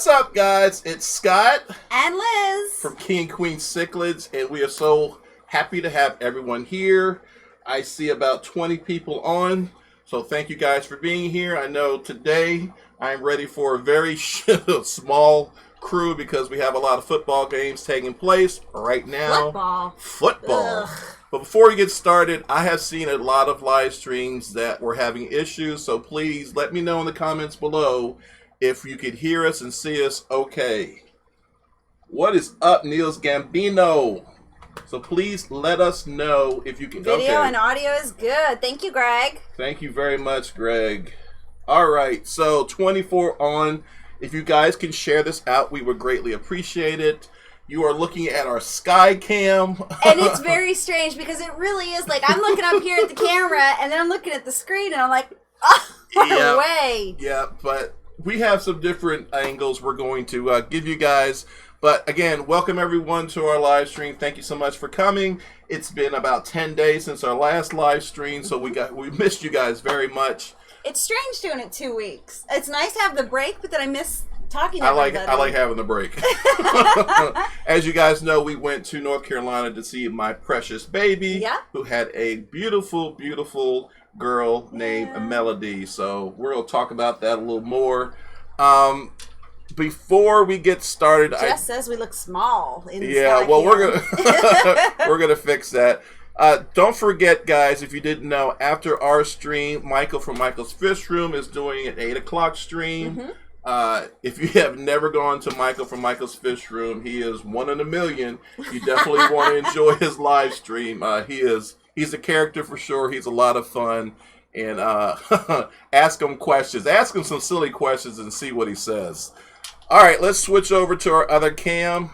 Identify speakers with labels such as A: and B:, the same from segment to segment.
A: up, guys? It's Scott
B: and Liz
A: from King and Queen Cichlids, and we are so happy to have everyone here. I see about 20 people on, so thank you guys for being here. I know today I'm ready for a very small crew because we have a lot of football games taking place right now. Football. Ugh. But before we get started, I have seen a lot of live streams that were having issues, so please let me know in the comments below if you could hear us and see us okay. What is up, Niels Gambino? So please let us know if you can.
B: Video and audio is good. Thank you, Greg.
A: Thank you very much, Greg. All right, so 24 on. If you guys can share this out, we would greatly appreciate it. You are looking at our sky cam.
B: And it's very strange because it really is like I'm looking up here at the camera and then I'm looking at the screen and I'm like, oh, no way.
A: Yeah, but we have some different angles we're going to give you guys. But again, welcome everyone to our live stream. Thank you so much for coming. It's been about 10 days since our last live stream, so we missed you guys very much.
B: It's strange doing it 2 weeks. It's nice to have the break, but then I miss talking to everybody.
A: I like having the break. As you guys know, we went to North Carolina to see my precious baby, who had a beautiful, beautiful girl named Melody. So we're going to talk about that a little more. Before we get started,
B: Jess says we look small.
A: We're gonna fix that. Don't forget, guys, if you didn't know, after our stream, Michael from Michael's Fish Room is doing an 8 o'clock stream. If you have never gone to Michael from Michael's Fish Room, he is one in a million. You definitely want to enjoy his live stream. He's a character for sure. He's a lot of fun. And ask him questions. Ask him some silly questions and see what he says. All right, let's switch over to our other cam.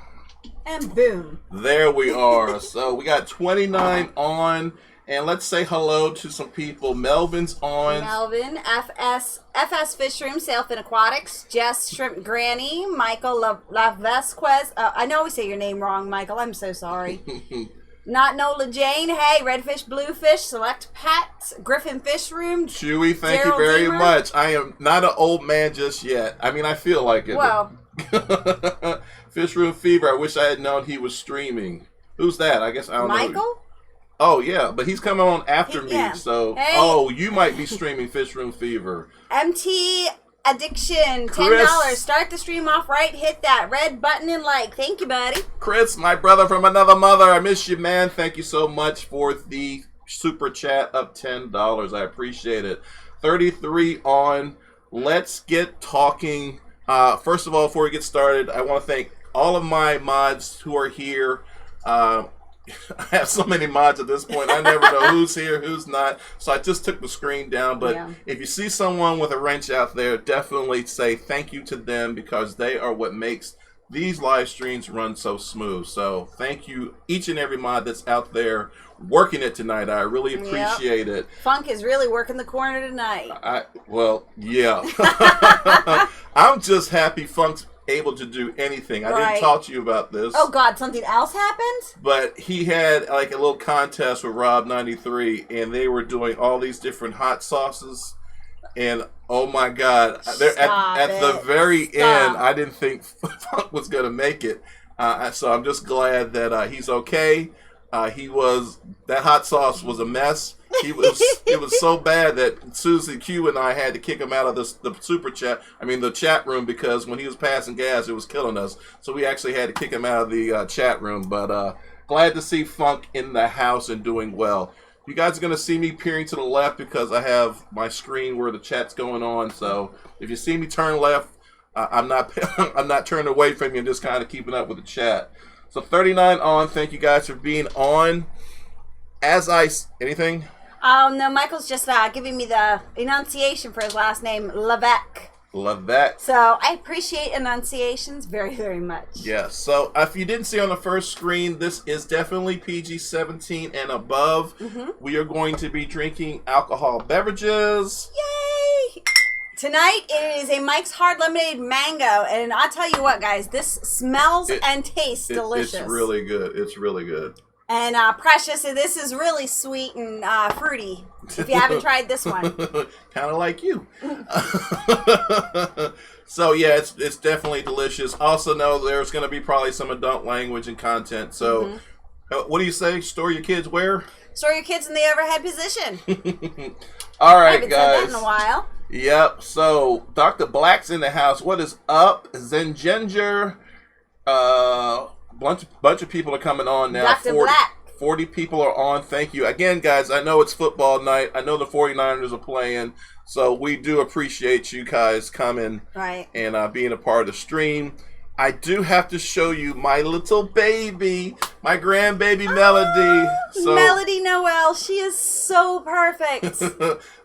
B: And boom.
A: There we are. So we got 29 on. And let's say hello to some people. Melvin's on.
B: Melvin, FS Fish Room, Sailfin Aquatics, Jess Shrimp Granny, Michael Lavesquez. I know we say your name wrong, Michael. I'm so sorry. Not Nola Jane. Hey, Redfish, Bluefish, Select Pets, Griffin Fish Room.
A: Chewy, thank you very much. I am not an old man just yet. I mean, I feel like it.
B: Well.
A: Fish Room Fever. I wish I had known he was streaming. Who's that? I guess I don't know.
B: Michael?
A: Oh, yeah, but he's coming on after me. So,
B: hey.
A: You might be streaming Fish Room Fever.
B: MT Addiction, $10. Start the stream off right. Hit that red button and like. Thank you, buddy.
A: Chris, my brother from another mother. I miss you, man. Thank you so much for the super chat of $10. I appreciate it. 33 on. Let's get talking. First of all, before we get started, I want to thank all of my mods who are here. I have so many mods at this point. I never know who's here, who's not. So I just took the screen down. But if you see someone with a wrench out there, definitely say thank you to them because they are what makes these live streams run so smooth. So thank you, each and every mod that's out there working it tonight. I really appreciate it.
B: Funk is really working the corner tonight.
A: I'm just happy Funk's able to do anything. I didn't talk to you about this.
B: Oh God, something else happened?
A: But he had like a little contest with Rob93 and they were doing all these different hot sauces and oh my God, at the very end I didn't think Funk was gonna make it. So I'm just glad that he's okay. That hot sauce was a mess. It was so bad that Susie Q and I had to kick him out of the chat room because when he was passing gas, it was killing us. So we actually had to kick him out of the chat room. But glad to see Funk in the house and doing well. You guys are gonna see me peering to the left because I have my screen where the chat's going on. So if you see me turn left, I'm not turning away from you. I'm just kind of keeping up with the chat. So 39 on. Thank you guys for being on. Anything?
B: Oh, no, Michael's just giving me the enunciation for his last name, Levesque.
A: Levesque.
B: So I appreciate enunciations very, very much.
A: Yes. So if you didn't see on the first screen, this is definitely PG-17 and above. We are going to be drinking alcohol beverages.
B: Yay! Tonight it is a Mike's Hard Lemonade Mango, and I'll tell you what, guys, this smells and tastes delicious.
A: It's really good. It's really good.
B: And Precious, this is really sweet and fruity, if you haven't tried this one.
A: Kind of like you. So yeah, it's definitely delicious. Also know there's going to be probably some adult language and content. So what do you say? Store your kids where?
B: Store your kids in the overhead position.
A: All right,
B: I haven't
A: guys.
B: said that in a while.
A: Yep. So Dr. Black's in the house. What is up? Zen Ginger. Bunch of people are coming on now.
B: Dr. Black.
A: 40 people are on. Thank you. Again, guys, I know it's football night. I know the 49ers are playing. So we do appreciate you guys coming and being a part of the stream. I do have to show you my little baby, my grandbaby Melody.
B: Melody Noel, she is so perfect.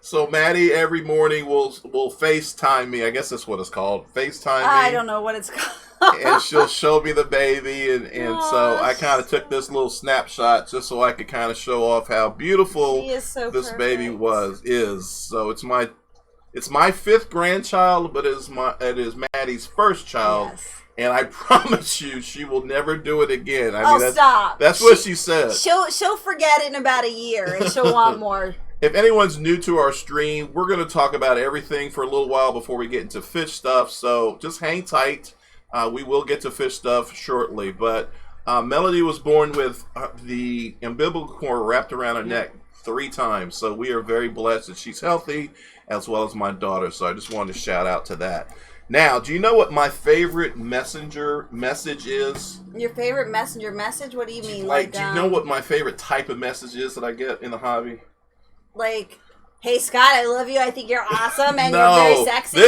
A: So Maddie every morning will FaceTime me. I guess that's what it's called. FaceTime me.
B: I don't know what it's called.
A: And she'll show me the baby, and so I kind of took this little snapshot just so I could kind of show off how beautiful this perfect. Baby is. So it's my 5th grandchild, but it is Maddie's first child. Yes. And I promise you, she will never do it again. I mean,
B: stop!
A: That's what she said.
B: She'll forget it in about a year, and she'll want more.
A: If anyone's new to our stream, we're going to talk about everything for a little while before we get into fish stuff. So just hang tight. We will get to fish stuff shortly. But Melody was born with the umbilical cord wrapped around her neck 3 times. So we are very blessed that she's healthy, as well as my daughter. So I just wanted to shout out to that. Now, do you know what my favorite messenger message is?
B: Your favorite messenger message? What do you mean?
A: Like, do you know what my favorite type of message is that I get in the hobby?
B: Like, hey Scott, I love you. I think you're awesome and you're very sexy.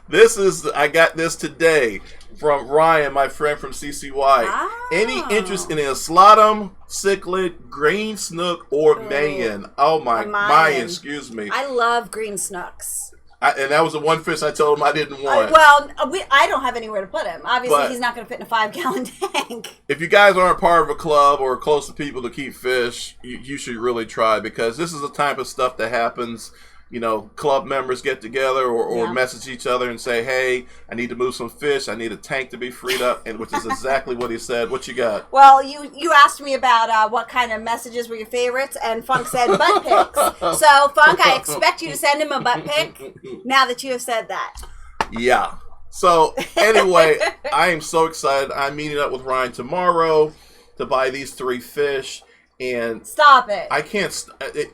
A: This is I got this today from Ryan, my friend from CCY. Oh. Any interest in a Slatum, Cichlid, green snook, or Mayan? Oh my, Mayan, excuse me.
B: I love green snooks.
A: And that was the one fish I told him I didn't want.
B: I don't have anywhere to put him. Obviously, he's not going to fit in a 5-gallon tank.
A: If you guys aren't part of a club or close to people to keep fish, you should really try, because this is the type of stuff that happens. You know, club members get together or message each other and say, hey, I need to move some fish. I need a tank to be freed up, and which is exactly what he said. What you got?
B: Well, you asked me about what kind of messages were your favorites, and Funk said butt pics. So, Funk, I expect you to send him a butt pic now that you have said that.
A: Yeah. So, anyway, I am so excited. I'm meeting up with Ryan tomorrow to buy these 3 fish. And
B: stop it!
A: I can't.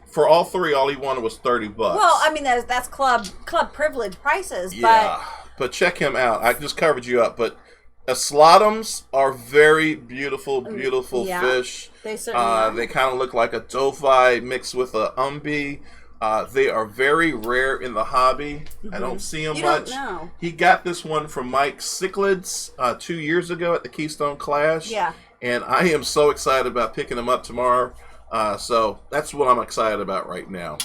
A: For all 3, all he wanted was $30.
B: Well, I mean that's club privilege prices.
A: Yeah, but check him out. I just covered you up. But Slatums are very beautiful fish.
B: They certainly are.
A: They kind of look like a dovai mixed with a umbi. They are very rare in the hobby. I don't see them much.
B: Don't know.
A: He got this one from Mike Cichlid's 2 years ago at the Keystone Clash.
B: Yeah. And
A: I am so excited about picking them up tomorrow. So that's what I'm excited about right now.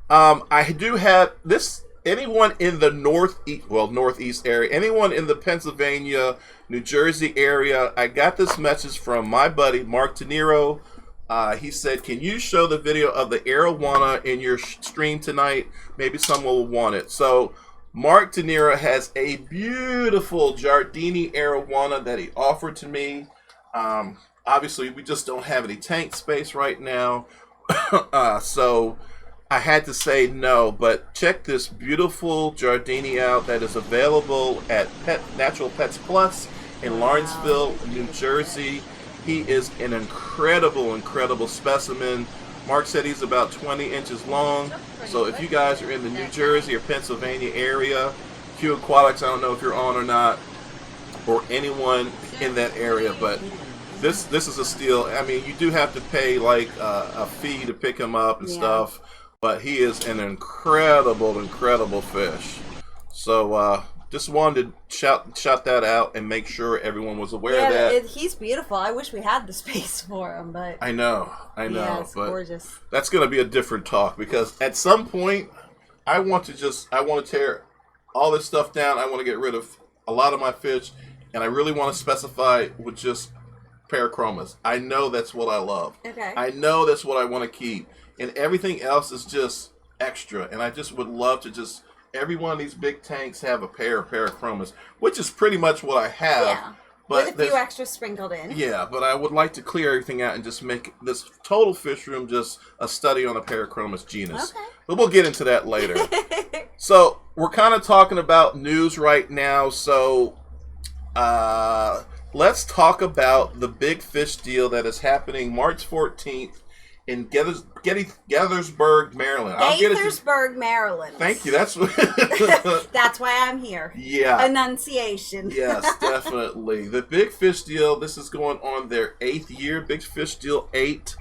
A: I do have this. Anyone in the northeast area, anyone in the Pennsylvania, New Jersey area, I got this message from my buddy, Mark De Niro. He said, can you show the video of the arowana in your stream tonight? Maybe someone will want it. So Mark De Niro has a beautiful Giardini arowana that he offered to me. Obviously, we just don't have any tank space right now, so I had to say no. But check this beautiful Giardini out that is available at Natural Pets Plus in Lawrenceville, New Jersey. He is an incredible specimen. Mark said he's about 20 inches long. So if you guys are in the New Jersey or Pennsylvania area, Q Aquatics, I don't know if you're on or not, or anyone in that area, but this is a steal. I mean, you do have to pay like a fee to pick him up and stuff, but he is an incredible fish. So just wanted to shout that out and make sure everyone was aware of that.
B: He's beautiful. I wish we had the space for him, but
A: I know.
B: Yeah, it's gorgeous.
A: That's going to be a different talk, because at some point I want to tear all this stuff down. I want to get rid of a lot of my fish. And I really want to specify with just Parachromis. I know that's what I love.
B: Okay.
A: I know that's what I want to keep. And everything else is just extra. And I just would love to just, every one of these big tanks have a pair of Parachromis, which is pretty much what I have.
B: Yeah. But with a few extras sprinkled in.
A: Yeah, but I would like to clear everything out and just make this total fish room just a study on the Parachromis genus.
B: Okay.
A: But we'll get into that later. So we're kind of talking about news right now, so let's talk about the big fish deal that is happening March 14th in Gaithersburg, Maryland.
B: Gaithersburg, Maryland.
A: Thank you. That's
B: that's why I'm here.
A: Yeah.
B: Enunciation.
A: Yes, definitely. The Big Fish Deal, this is going on their 8th year, Big Fish Deal 8.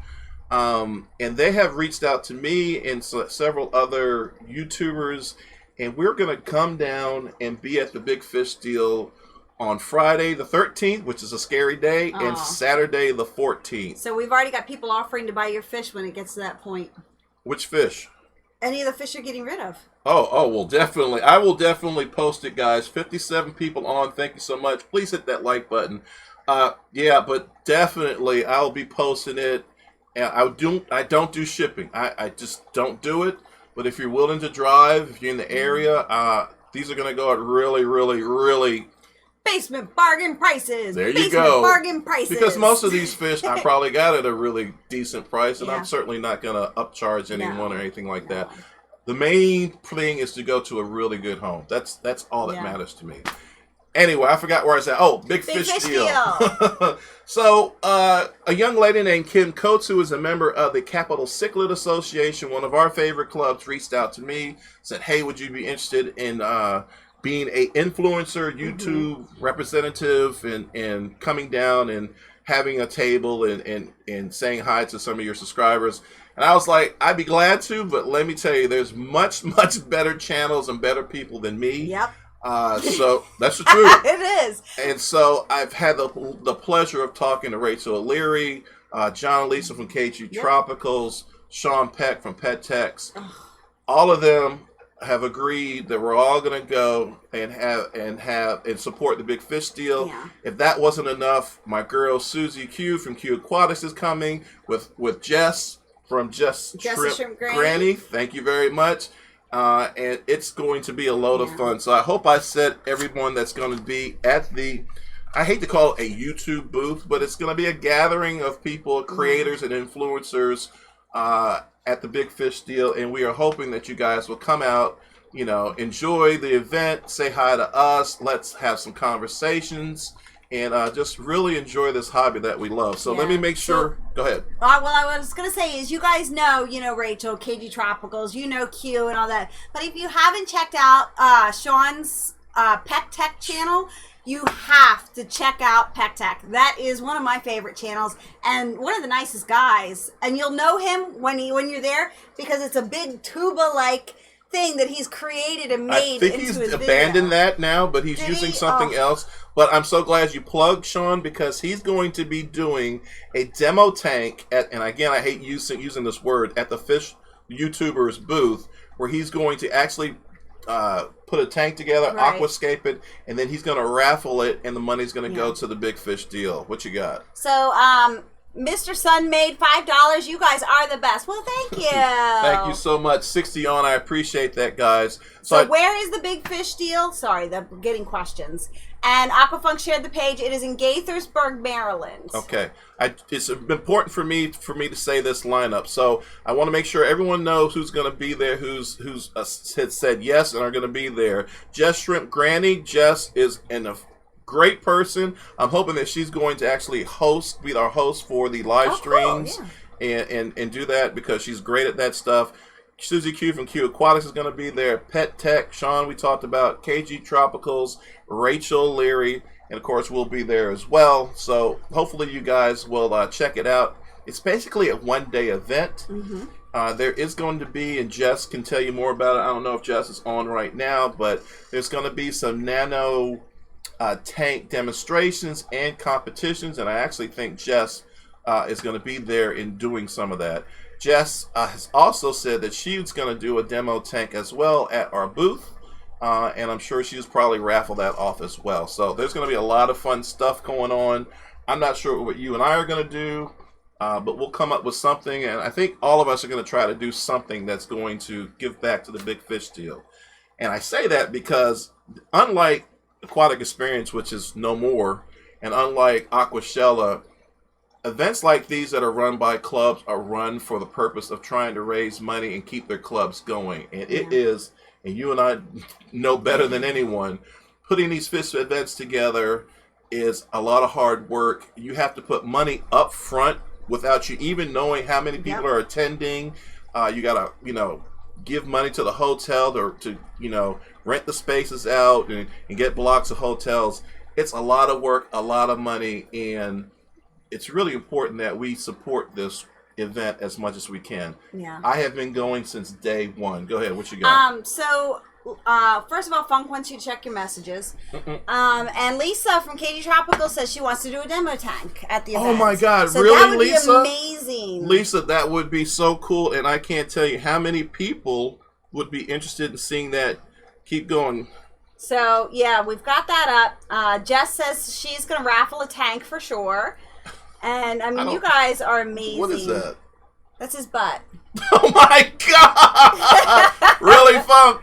A: And they have reached out to me and several other YouTubers, and we're going to come down and be at the Big Fish Deal on Friday the 13th, which is a scary day, and Saturday the 14th.
B: So we've already got people offering to buy your fish when it gets to that point.
A: Which fish?
B: Any of the fish you're getting rid of.
A: Oh, well, definitely. I will definitely post it, guys. 57 people on. Thank you so much. Please hit that like button. Yeah, but definitely I'll be posting it. And I don't do shipping. I just don't do it. But if you're willing to drive, if you're in the area, these are going to go at really, really, really...
B: Basement bargain prices.
A: There you go.
B: Bargain prices.
A: Because most of these fish I probably got at a really decent price, and I'm certainly not going to upcharge anyone or anything like that. The main thing is to go to a really good home. That's all that matters to me. Anyway, I forgot where I was at. Oh, Big Fish Deal. So, a young lady named Kim Coates, who is a member of the Capital Cichlid Association, one of our favorite clubs, reached out to me, said, hey, would you be interested in being a influencer, YouTube representative, and coming down and having a table and saying hi to some of your subscribers. And I was like, I'd be glad to, but let me tell you, there's much, much better channels and better people than me.
B: Yep.
A: So that's the truth.
B: It is.
A: And so I've had the pleasure of talking to Rachel O'Leary, John Lisa from KG Tropicals, Sean Peck from Pet Techs. All of them have agreed that we're all going to go and support the Big Fish Deal.
B: Yeah.
A: If that wasn't enough, my girl Susie Q from Q Aquatics is coming with Jess from Jess Shrimp Granny. Thank you very much. And it's going to be a load of fun. So I hope I said everyone that's going to be at the, I hate to call it a YouTube booth, but it's going to be a gathering of people, creators and influencers at the Big Fish Deal. And we are hoping that you guys will come out, you know, enjoy the event, say hi to us, let's have some conversations, and just really enjoy this hobby that we love. So let me make sure. Go ahead.
B: Well, I was going to say is you guys know, Rachel, KG Tropicals, Q and all that. But if you haven't checked out Sean's Pet Tech channel, you have to check out Pet Tech. That is one of my favorite channels and one of the nicest guys. And you'll know him when you're there because it's a big tuba-like thing that he's created and made.
A: I think he's abandoned that now, but he's using something else. But I'm so glad you plugged Sean because he's going to be doing a demo tank and again, I hate using this word, at the Fish YouTubers booth, where he's going to actually put a tank together, aquascape it, and then he's going to raffle it, and the money's going to go to the Big Fish Deal. What you got?
B: So, Mr. Sun made $5. You guys are the best. Well, thank you.
A: Thank you so much. 60 on. I appreciate that, guys.
B: So where is the Big Fish Deal? Sorry, I'm getting questions. And Aquafunk shared the page. It is in Gaithersburg, Maryland. Okay.
A: It's important for me to say this lineup. So I want to make sure everyone knows who's going to be there, who's said yes and are going to be there. Jess Shrimp Granny. Jess is a great person. I'm hoping that she's going to actually be our host for the live streams. Cool. Yeah. and do that because she's great at that stuff. Susie Q from Q Aquatics is going to be there. Pet Tech, Sean, we talked about. KG Tropicals, Rachel Leary, and of course we'll be there as well. So hopefully you guys will check it out. It's basically a one-day event. There is going to be, and Jess can tell you more about it. I don't know if Jess is on right now, but there's going to be some nano tank demonstrations and competitions, and I actually think Jess is going to be there in doing some of that. Jess has also said that she's going to do a demo tank as well at our booth, and I'm sure she's probably raffle that off as well. So there's going to be a lot of fun stuff going on. I'm not sure what you and I are going to do, but we'll come up with something, and I think all of us are going to try to do something that's going to give back to the Big Fish Deal. And I say that because unlike Aquatic Experience, which is no more, and unlike Aquashella, events like these that are run by clubs are run for the purpose of trying to raise money and keep their clubs going. And it is and you and I know better than anyone, putting these fish events together is a lot of hard work. You have to put money up front without you even knowing how many people are attending. You gotta, give money to the hotel to rent the spaces out and get blocks of hotels. It's a lot of work, a lot of money, and it's really important that we support this event as much as we can.
B: Yeah.
A: I have been going since day one. Go ahead. What you got?
B: First of all, Funk wants you to check your messages. And Lisa from Katie Tropical says she wants to do a demo tank at the event.
A: Oh my God,
B: so
A: really,
B: that would
A: Lisa?
B: be amazing.
A: Lisa, that would be so cool, and I can't tell you how many people would be interested in seeing that. Keep going.
B: So, yeah, we've got that up. Jess says she's going to raffle a tank for sure. And, I mean, you guys are amazing.
A: What is that?
B: That's his butt.
A: Oh my God! Really, Funk?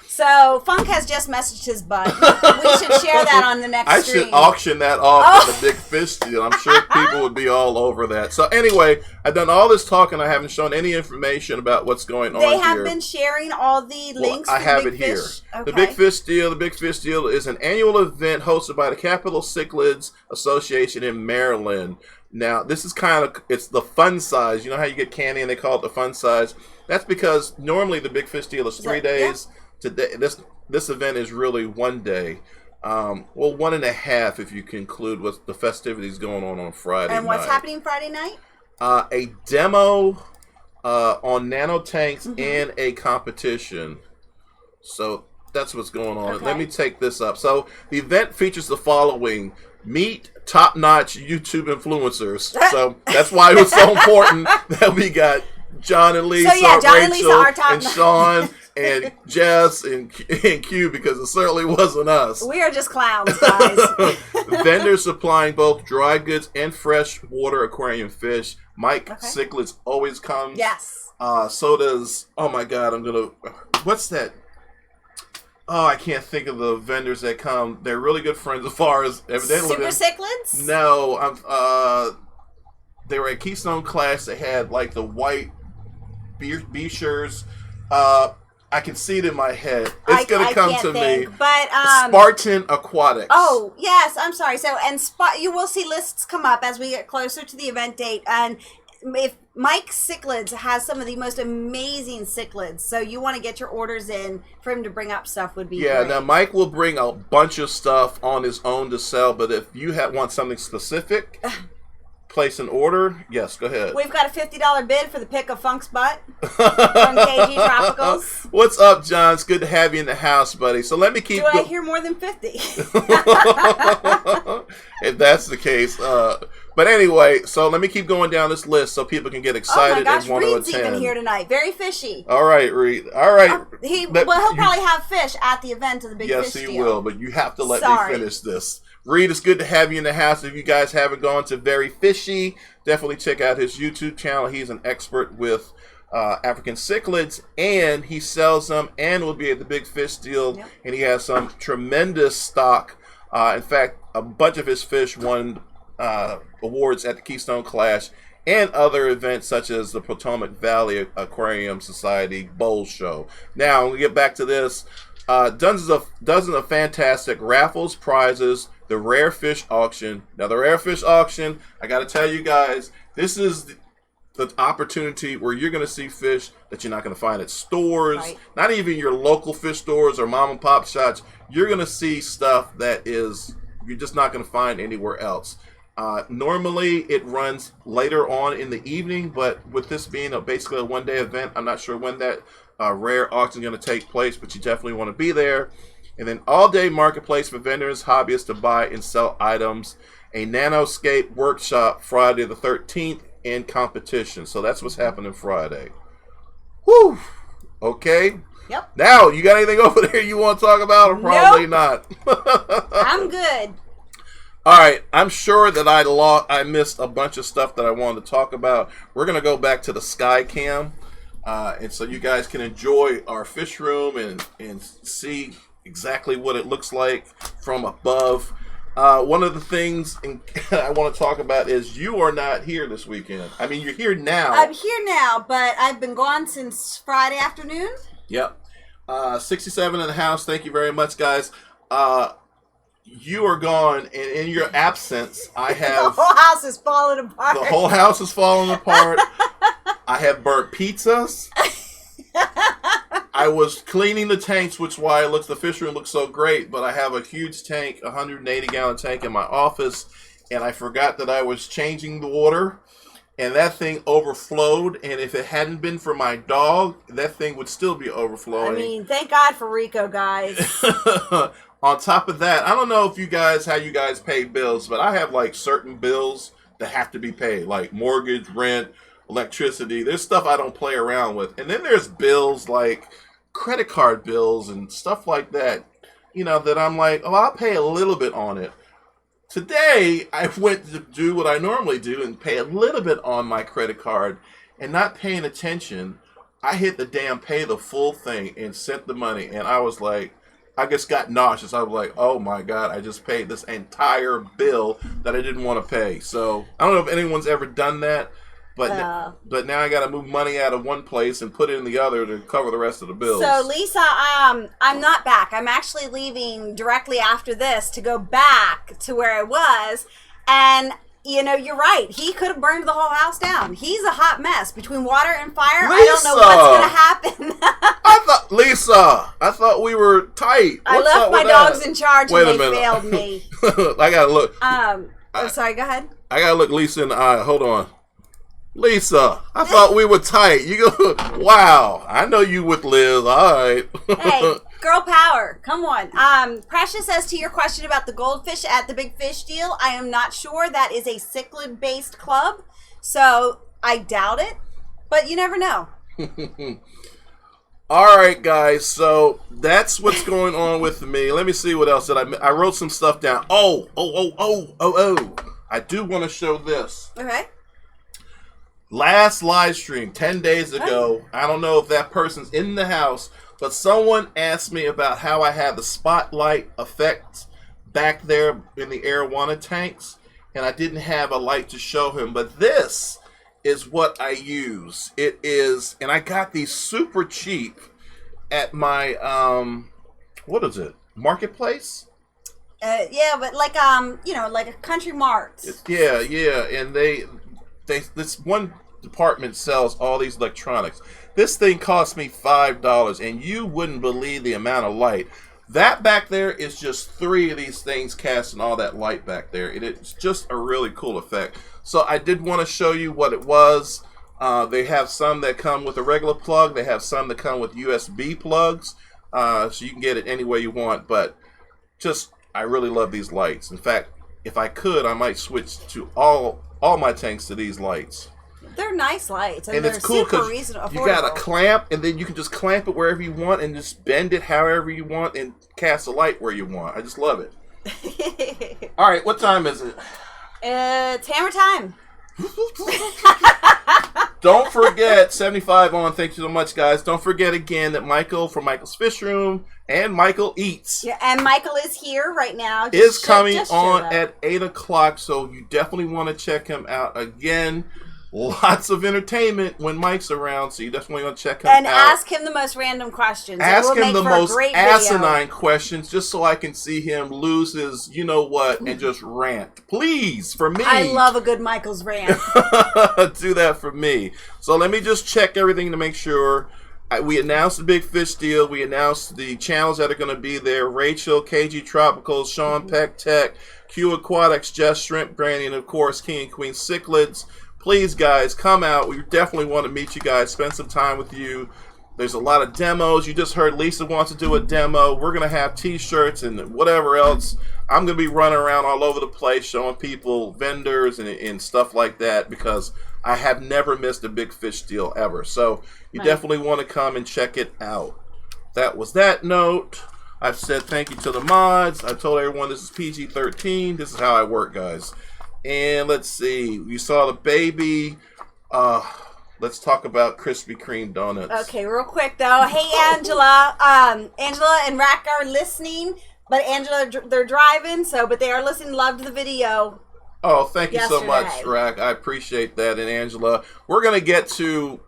B: So, Funk has just messaged his butt. We should share that on the next stream.
A: I should auction that off at the Big Fish deal. I'm sure people would be all over that. So anyway, I've done all this talk and I haven't shown any information about what's going on here.
B: They have been sharing all the links.
A: I have it here.
B: Okay.
A: The Big Fish Deal. The Big Fish Deal is an annual event hosted by the Capital Cichlids Association in Maryland. Now, this is it's the fun size. You know how you get candy and they call it the fun size? That's because normally the Big Fish Deal is 3 days. Yeah. Today, this event is really 1 day. 1.5 if you conclude with the festivities going on Friday night.
B: And what's happening Friday night?
A: A demo on nanotanks and a competition. So that's what's going on.
B: Okay.
A: Let me take this up. So the event features the following. Meet top-notch YouTube influencers. So that's why it was so important that we got John and Lisa, Rachel, and Sean, and Jess, and Q, because it certainly wasn't us.
B: We are just clowns, guys.
A: Vendors supplying both dry goods and freshwater aquarium fish. Mike Cichlid always comes.
B: Yes.
A: So does, oh my God, what's that? Oh, I can't think of the vendors that come. They're really good friends as far as evidently.
B: Super Cichlids?
A: No, they were at Keystone Class. They had like the white B-shirts. I can see it in my head. It's going to come to me.
B: But
A: Spartan Aquatics.
B: Oh, yes. I'm sorry. So, you will see lists come up as we get closer to the event date. And if Mike Cichlids has some of the most amazing cichlids, so you want to get your orders in for him to bring up stuff would be great.
A: Now Mike will bring a bunch of stuff on his own to sell, but if you want something specific, place an order. Yes, go ahead.
B: We've got a $50 bid for the pick of Funk's butt from KG Tropicals.
A: What's up, John? It's good to have you in the house, buddy. So let me keep.
B: I hear more than 50?
A: If that's the case. But anyway, so let me keep going down this list so people can get excited and want to attend.
B: Reed's even here tonight. Very fishy.
A: All right, Reed. All right.
B: He'll probably have fish at the event of the Big Fish Deal.
A: Yes, he will, but you have to let me finish this. Reed, it's good to have you in the house. If you guys haven't gone to Very Fishy, definitely check out his YouTube channel. He's an expert with African cichlids, and he sells them and will be at the Big Fish Deal, and he has some tremendous stock. In fact, a bunch of his fish won awards at the Keystone Clash and other events such as the Potomac Valley Aquarium Society Bowl Show. Now, we get back to this. Dozens of fantastic raffles, prizes, the Rare Fish Auction. Now, the Rare Fish Auction, I got to tell you guys, this is the opportunity where you're going to see fish that you're not going to find at stores, not even your local fish stores or mom and pop shops. You're going to see stuff that you're just not going to find anywhere else. Normally, it runs later on in the evening, but with this being basically a one-day event, I'm not sure when that rare auction is going to take place, but you definitely want to be there. And then all-day marketplace for vendors, hobbyists to buy and sell items. A nanoscape workshop Friday the 13th and competition. So that's what's happening Friday. Whew. Okay.
B: Yep.
A: Now, you got anything over there you want to talk about, or probably not?
B: I'm good.
A: All right, I'm sure that I missed a bunch of stuff that I wanted to talk about. We're going to go back to the sky cam, and so you guys can enjoy our fish room and see exactly what it looks like from above. One of the things I want to talk about is you are not here this weekend. I mean, you're here now.
B: I'm here now, but I've been gone since Friday afternoon.
A: Yep. 67 in the house. Thank you very much, guys. You are gone, and in your absence, I have...
B: The whole house is falling apart.
A: The whole house is falling apart. I have burnt pizzas. I was cleaning the tanks, which is why the fish room looks so great, but I have a huge tank, 180-gallon tank in my office, and I forgot that I was changing the water, and that thing overflowed, and if it hadn't been for my dog, that thing would still be overflowing.
B: I mean, thank God for Rico, guys.
A: On top of that, I don't know if how you guys pay bills, but I have like certain bills that have to be paid, like mortgage, rent, electricity. There's stuff I don't play around with. And then there's bills like credit card bills and stuff like that, that I'm like, oh, I'll pay a little bit on it. Today, I went to do what I normally do and pay a little bit on my credit card, and not paying attention, I hit the damn pay the full thing and sent the money, and I was like, I just got nauseous. I was like, oh my God, I just paid this entire bill that I didn't want to pay. So I don't know if anyone's ever done that, but now I got to move money out of one place and put it in the other to cover the rest of the bills.
B: So Lisa, I'm not back. I'm actually leaving directly after this to go back to where I was. And, you're right. He could have burned the whole house down. He's a hot mess. Between water and fire,
A: Lisa!
B: I don't know what's going to happen.
A: Lisa, I thought we were tight.
B: I left my dogs in charge and they failed me.
A: I got to look.
B: Sorry, go ahead.
A: I got to look Lisa in the eye. Hold on. Lisa, I thought we were tight. You go, wow. I know you with Liz. All right.
B: Hey, girl power. Come on. Precious, as to your question about the goldfish at the Big Fish deal, I am not sure. That is a Cichlid-based club, so I doubt it. But you never know.
A: All right, guys. So that's what's going on with me. Let me see what else did I wrote some stuff down. Oh. I do want to show this.
B: Okay.
A: Last live stream 10 days ago, I don't know if that person's in the house, but someone asked me about how I have the spotlight effect back there in the arowana tanks, and I didn't have a light to show him, but this is what I use. It is, and I got these super cheap at my, what is it, Marketplace?
B: Yeah, but like, like a Country Mart.
A: Yeah, and this one department sells all these electronics. This thing cost me $5, and you wouldn't believe the amount of light. That back there is just 3 of these things casting all that light back there. It's just a really cool effect. So I did want to show you what it was. They have some that come with a regular plug. They have some that come with USB plugs. So you can get it any way you want. But I really love these lights. In fact, if I could, I might switch to all my tanks to these lights.
B: They're nice lights, and
A: it's cool because you got a clamp, and then you can just clamp it wherever you want and just bend it however you want and cast a light where you want. I just love it. All right, what time is it?
B: It's hammer time.
A: Don't forget, 75 on. Thank you so much, guys. Don't forget again that Michael from Michael's Fish Room and Michael Eats.
B: Yeah, and Michael is here right now.
A: Is coming on at 8 o'clock, so you definitely want to check him out again. Lots of entertainment when Mike's around, so you definitely want to check him out.
B: And ask him the most random questions.
A: Ask him the most asinine questions just so I can see him lose his you-know-what and just rant. Please, for me.
B: I love a good Michael's rant.
A: Do that for me. So let me just check everything to make sure. We announced the Big Fish deal. We announced the channels that are going to be there. Rachel, KG Tropicals, Sean Peck Tech, Q Aquatics, Just Shrimp Granny, and of course King and Queen Cichlids. Please, guys, come out. We definitely want to meet you guys, spend some time with you. There's a lot of demos. You just heard Lisa wants to do a demo. We're going to have T-shirts and whatever else. I'm going to be running around all over the place showing people vendors and stuff like that because I have never missed a Big Fish deal ever. So you definitely want to come and check it out. That was that note. I've said thank you to the mods. I told everyone this is PG-13. This is how I work, guys. And let's see. You saw the baby. Let's talk about Krispy Kreme donuts.
B: Okay, real quick though. Hey, Angela. Angela and Rack are listening, but Angela, they're driving. But they are listening. Loved the video.
A: Oh, thank you so much, Rack. I appreciate that. And Angela, we're gonna get to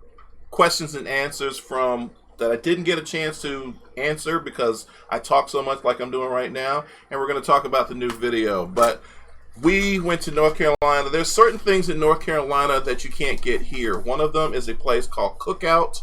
A: questions and answers from that I didn't get a chance to answer because I talk so much like I'm doing right now, and we're going to talk about the new video. But we went to North Carolina. There's certain things in North Carolina that you can't get here. One of them is a place called Cookout,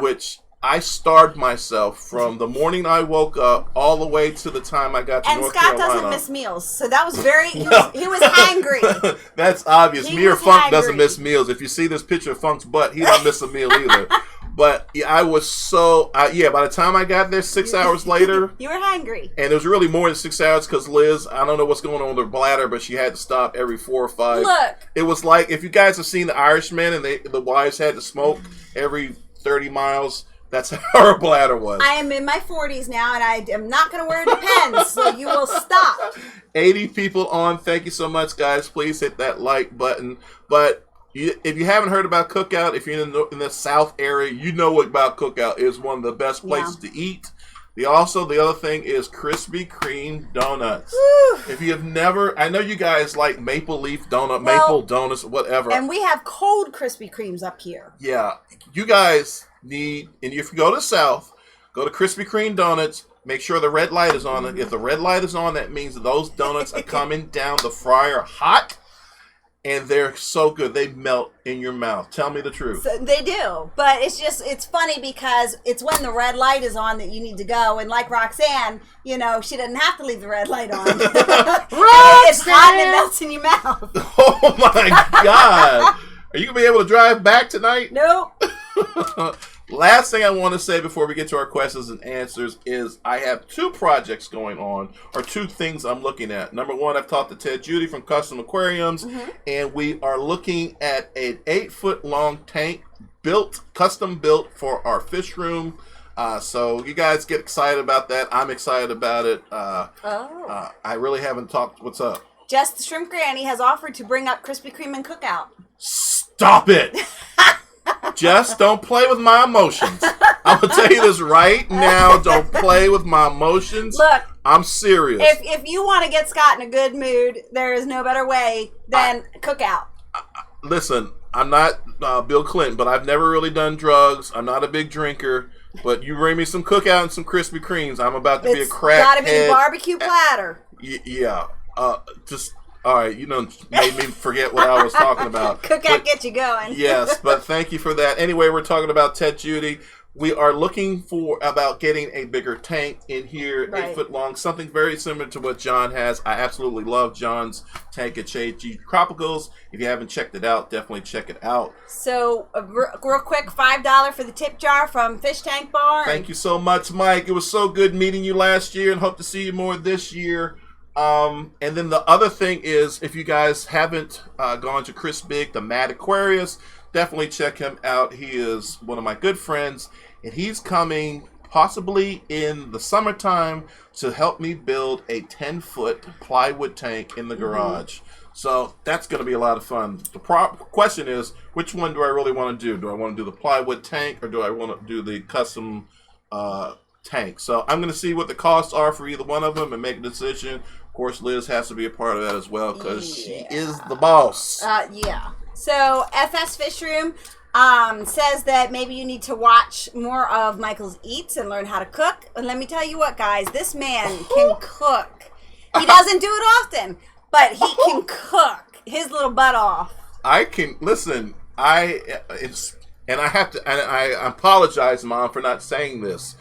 A: which I starved myself from the morning I woke up all the way to the time I got to North Carolina.
B: And Scott doesn't miss meals, so that was very, he was hangry.
A: That's obvious. Me or Funk doesn't miss meals. If you see this picture of Funk's butt, he don't miss a meal either. But yeah, I was so, by the time I got there 6 hours later.
B: You were hungry.
A: And it was really more than 6 hours because Liz, I don't know what's going on with her bladder, but she had to stop every 4 or 5.
B: Look.
A: It was like, if you guys have seen The Irishman and the wives had to smoke every 30 miles, that's how her bladder was.
B: I am in my 40s now, and I am not going to wear Depends, so you will stop.
A: 80 people on. Thank you so much, guys. Please hit that like button. But if you haven't heard about Cookout, if you're in the South area, you know what about Cookout is one of the best places to eat. The other thing is Krispy Kreme donuts. Woo. If you have never, I know you guys like maple leaf donut, maple donuts, whatever.
B: And we have cold Krispy Kremes up here.
A: Yeah, you guys need, and if you go to the South, go to Krispy Kreme donuts. Make sure the red light is on. If the red light is on, that means that those donuts are coming down the fryer hot. And they're so good. They melt in your mouth. Tell me the truth. So
B: they do. But it's funny because it's when the red light is on that you need to go. And like Roxanne, she doesn't have to leave the red light on. It's hot and it melts in your mouth.
A: Oh my God. Are you going to be able to drive back tonight?
B: Nope.
A: Last thing I want to say before we get to our questions and answers is I have 2 projects going on, or 2 things I'm looking at. Number 1, I've talked to Ted Judy from Custom Aquariums, and we are looking at an 8-foot-long tank custom built for our fish room. So you guys get excited about that. I'm excited about it. I really haven't talked. What's up?
B: Just the Shrimp Granny has offered to bring up Krispy Kreme and Cookout.
A: Stop it! Just don't play with my emotions. I'm going to tell you this right now. Don't play with my emotions.
B: Look.
A: I'm serious.
B: If you want to get Scott in a good mood, there is no better way than Cookout.
A: Listen, I'm not Bill Clinton, but I've never really done drugs. I'm not a big drinker. But you bring me some Cookout and some Krispy Kremes, I'm about to be a crackhead. It's got to be
B: barbecue platter.
A: Yeah. All right, made me forget what I was talking about.
B: Cookout get you going.
A: Yes, but thank you for that. Anyway, we're talking about Ted Judy. We are looking about getting a bigger tank in here, 8 foot long, something very similar to what John has. I absolutely love John's tank at JG Tropicals. If you haven't checked it out, definitely check it out.
B: So, real quick, $5 for the tip jar from Fish Tank Bar.
A: Thank you so much, Mike. It was so good meeting you last year, and hope to see you more this year. And then the other thing is, if you guys haven't gone to Chris Big, the Mad Aquarius, definitely check him out. He is one of my good friends, and he's coming possibly in the summertime to help me build a 10-foot plywood tank in the garage. So that's going to be a lot of fun. The question is, which one do I really want to do? Do I want to do the plywood tank, or do I want to do the custom tank? So I'm going to see what the costs are for either one of them and make a decision. Of course, Liz has to be a part of that as well because she is the boss.
B: So FS Fish Room says that maybe you need to watch more of Michael's Eats and learn how to cook. And let me tell you what, guys, this man can cook. He doesn't do it often, but he can cook his little butt off.
A: I can listen. I apologize, Mom, for not saying this.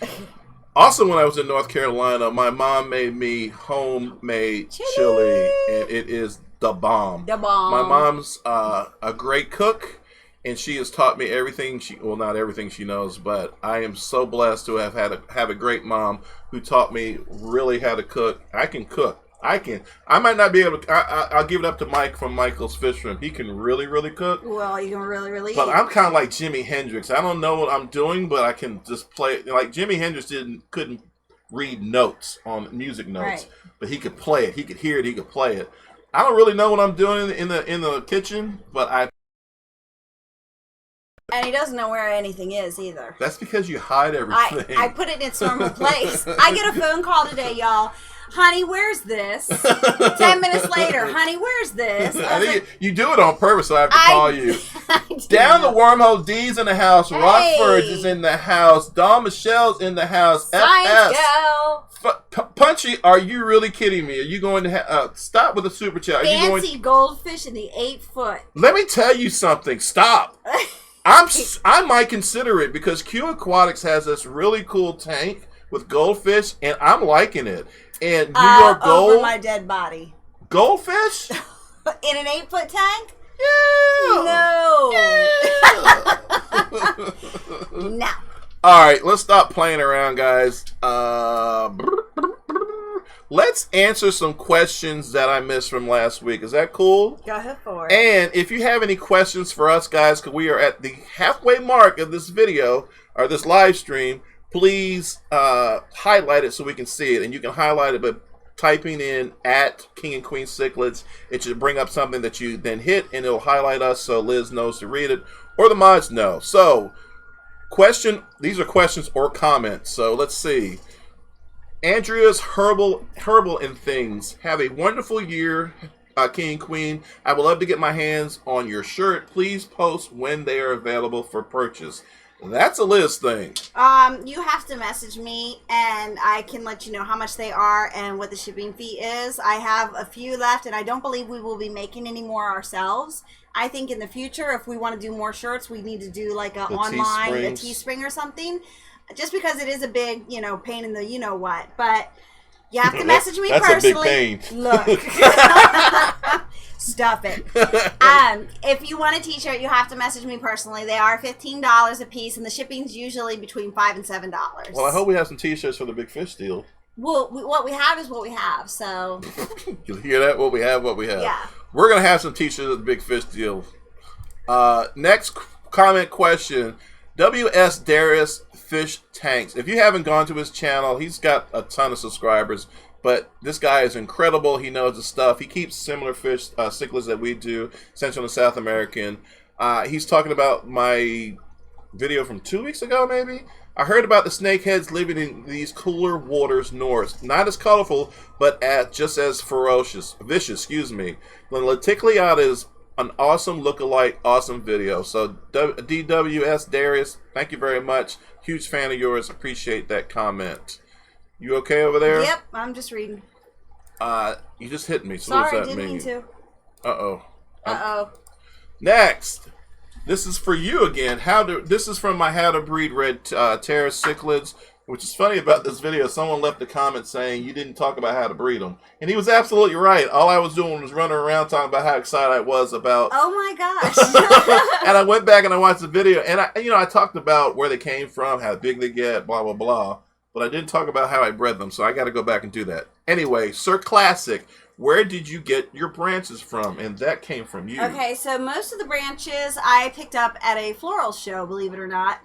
A: Also, when I was in North Carolina, my mom made me homemade chili, and it is the bomb.
B: The bomb.
A: My mom's a great cook, and she has taught me everything not everything she knows, but I am so blessed to have a great mom who taught me really how to cook. I can cook. I might not be able to. I'll give it up to Mike from Michael's Fish Room. He can really, really cook.
B: Well, you can really, really
A: But
B: eat.
A: I'm kind of like Jimi Hendrix. I don't know what I'm doing, but I can just play. Like Jimi Hendrix couldn't read notes on music notes, but he could play it. He could hear it. He could play it. I don't really know what I'm doing in the kitchen, but I
B: And he doesn't know where anything is either.
A: That's because you hide everything.
B: I put it in its normal place. I get a phone call today, y'all. Honey, where's this? 10 minutes later, honey, where's this?
A: I think you do it on purpose, so I have to call you. Down the wormhole, D's in the house. Hey. Rockford is in the house. Dawn Michelle's in the house.
B: Science girl.
A: Punchy, are you really kidding me? Are you going to stop with the super chat?
B: Fancy goldfish in the 8 foot.
A: Let me tell you something. Stop. I might consider it because Q Aquatics has this really cool tank with goldfish, and I'm liking it. And New York Gold.
B: Over my dead body.
A: Goldfish?
B: In an 8 foot tank?
A: Yeah.
B: No.
A: Yeah.
B: No.
A: All right, let's stop playing around, guys. Let's answer some questions that I missed from last week. Is that cool?
B: Go ahead for it.
A: And if you have any questions for us, guys, because we are at the halfway mark of this video or this live stream, please highlight it so we can see it. And you can highlight it by typing in at King and Queen Cichlids. It should bring up something that you then hit, and it'll highlight us so Liz knows to read it, or the mods know. So, these are questions or comments. So let's see. Andrea's Herbal and Things. Have a wonderful year, King and Queen. I would love to get my hands on your shirt. Please post when they are available for purchase. That's a Liz thing.
B: You have to message me, and I can let you know how much they are and what the shipping fee is. I have a few left, and I don't believe we will be making any more ourselves. I think in the future, if we want to do more shirts, we need to do like a Teespring or something. Just because it is a big, pain in the you-know-what. But you have to message me personally.
A: That's a big pain.
B: Look. Stuff it. If you want a t-shirt, you have to message me personally. They are $15 a piece, and the shipping's usually between $5 and $7.
A: Well, I hope we have some t-shirts for the Big Fish deal.
B: Well, what we have is what we have, so.
A: You hear that? What we have.
B: Yeah.
A: We're going to have some t-shirts at the Big Fish deal. Next comment question. W.S. Darius Fish Tanks. If you haven't gone to his channel, he's got a ton of subscribers. But this guy is incredible. He knows his stuff. He keeps similar fish, cichlids that we do, Central and South American. He's talking about my video from 2 weeks ago, maybe? I heard about the snakeheads living in these cooler waters north. Not as colorful, but just as vicious, The Latigliata is an awesome look-alike, awesome video. So, DWS Darius, thank you very much. Huge fan of yours. Appreciate that comment. You okay over there?
B: Yep, I'm just reading.
A: You just hit me. So
B: sorry,
A: what does that mean?
B: Didn't mean to.
A: Uh-oh. Next. This is for you again. This is from my How to Breed Red Terrace Cichlids, which is funny about this video. Someone left a comment saying you didn't talk about how to breed them. And he was absolutely right. All I was doing was running around talking about how excited I was about...
B: Oh my gosh.
A: And I went back and I watched the video. And I talked about where they came from, how big they get, blah, blah, blah. But I didn't talk about how I bred them, so I got to go back and do that. Anyway, Sir Classic, where did you get your branches from? And that came from you.
B: Okay, so most of the branches I picked up at a floral show, believe it or not.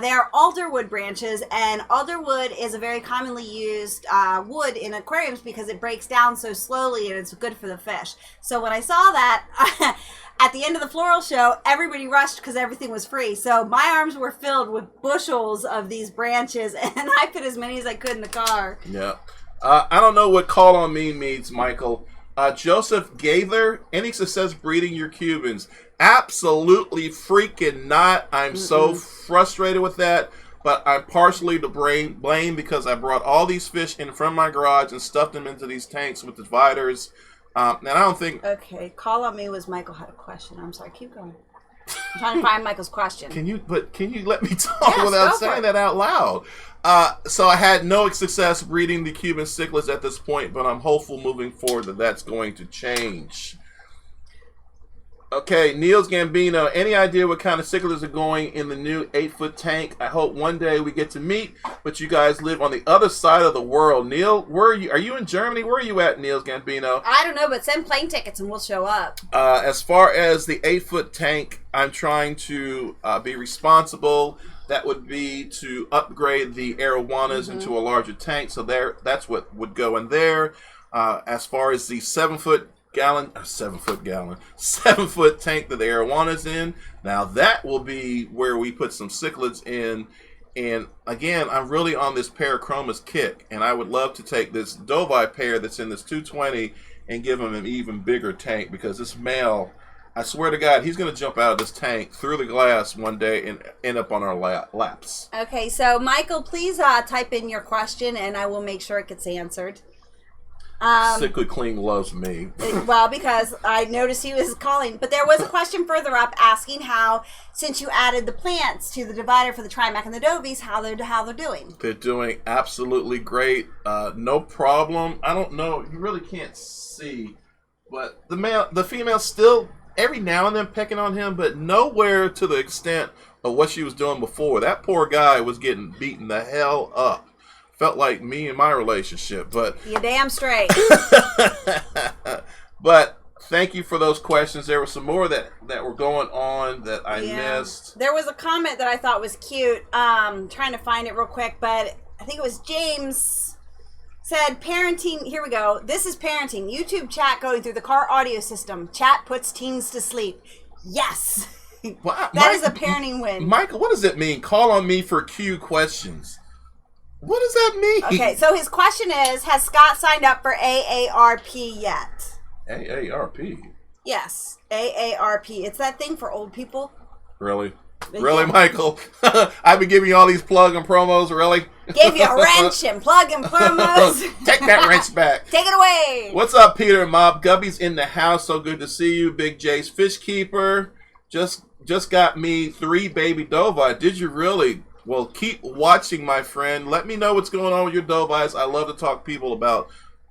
B: They are alderwood branches, and alderwood is a very commonly used wood in aquariums because it breaks down so slowly and it's good for the fish. So when I saw that... At the end of the floral show, everybody rushed because everything was free. So my arms were filled with bushels of these branches, and I put as many as I could in the car.
A: Yeah. I don't know what call on me means, Michael. Joseph Gaither, any success breeding your Cubans? Absolutely freaking not. I'm so frustrated with that. But I'm partially to blame because I brought all these fish in from my garage and stuffed them into these tanks with dividers. And I don't think...
B: Okay, call on me was Michael had a question. I'm sorry, keep going. I'm trying to find Michael's question.
A: Can you let me talk without saying that out loud? So I had no success breeding the Cuban cichlids at this point, but I'm hopeful moving forward that that's going to change. Okay, Niels Gambino, any idea what kind of cichlids are going in the new 8-foot tank? I hope one day we get to meet, but you guys live on the other side of the world. Neil, where are you? Are you in Germany? Where are you at, Niels Gambino?
B: I don't know, but send plane tickets and we'll show up.
A: As far as the 8-foot tank, I'm trying to be responsible. That would be to upgrade the arowanas into a larger tank, so that's what would go in there. As far as the 7-foot gallon, 7-foot tank that the arowana's in. Now that will be where we put some cichlids in. And again, I'm really on this Parachromis kick, and I would love to take this Dovi pair that's in this 220 and give him an even bigger tank, because this male, I swear to God, he's going to jump out of this tank through the glass one day and end up on our laps.
B: Okay, so Michael, please type in your question, and I will make sure it gets answered.
A: Cichlid Clean loves me.
B: Well, because I noticed he was calling. But there was a question further up asking how, since you added the plants to the divider for the Timac and the Dovies, how they're doing.
A: They're doing absolutely great. No problem. I don't know. You really can't see. But the female still every now and then pecking on him, but nowhere to the extent of what she was doing before. That poor guy was getting beaten the hell up. Felt like me and my relationship, but
B: you're damn straight.
A: But thank you for those questions. There were some more that were going on that I missed.
B: There was a comment that I thought was cute. Trying to find it real quick, but I think it was James said parenting. Here we go. This is parenting. YouTube chat going through the car audio system. Chat puts teens to sleep. Yes.
A: Wow,
B: that is a parenting win.
A: Michael, what does it mean? Call on me for Q questions. What does that mean?
B: Okay, so his question is, has Scott signed up for AARP yet?
A: AARP?
B: Yes, AARP. It's that thing for old people.
A: Really? Really, Michael? I've been giving you all these plug and promos, really?
B: Gave you a wrench and plug and promos.
A: Take that wrench back.
B: Take it away.
A: What's up, Peter and Mob? Gubby's in the house. So good to see you. Big J's Fish Keeper. Just got me 3 baby Dovi. Did you really? Well, keep watching, my friend. Let me know what's going on with your Dovis. I love to talk to people about.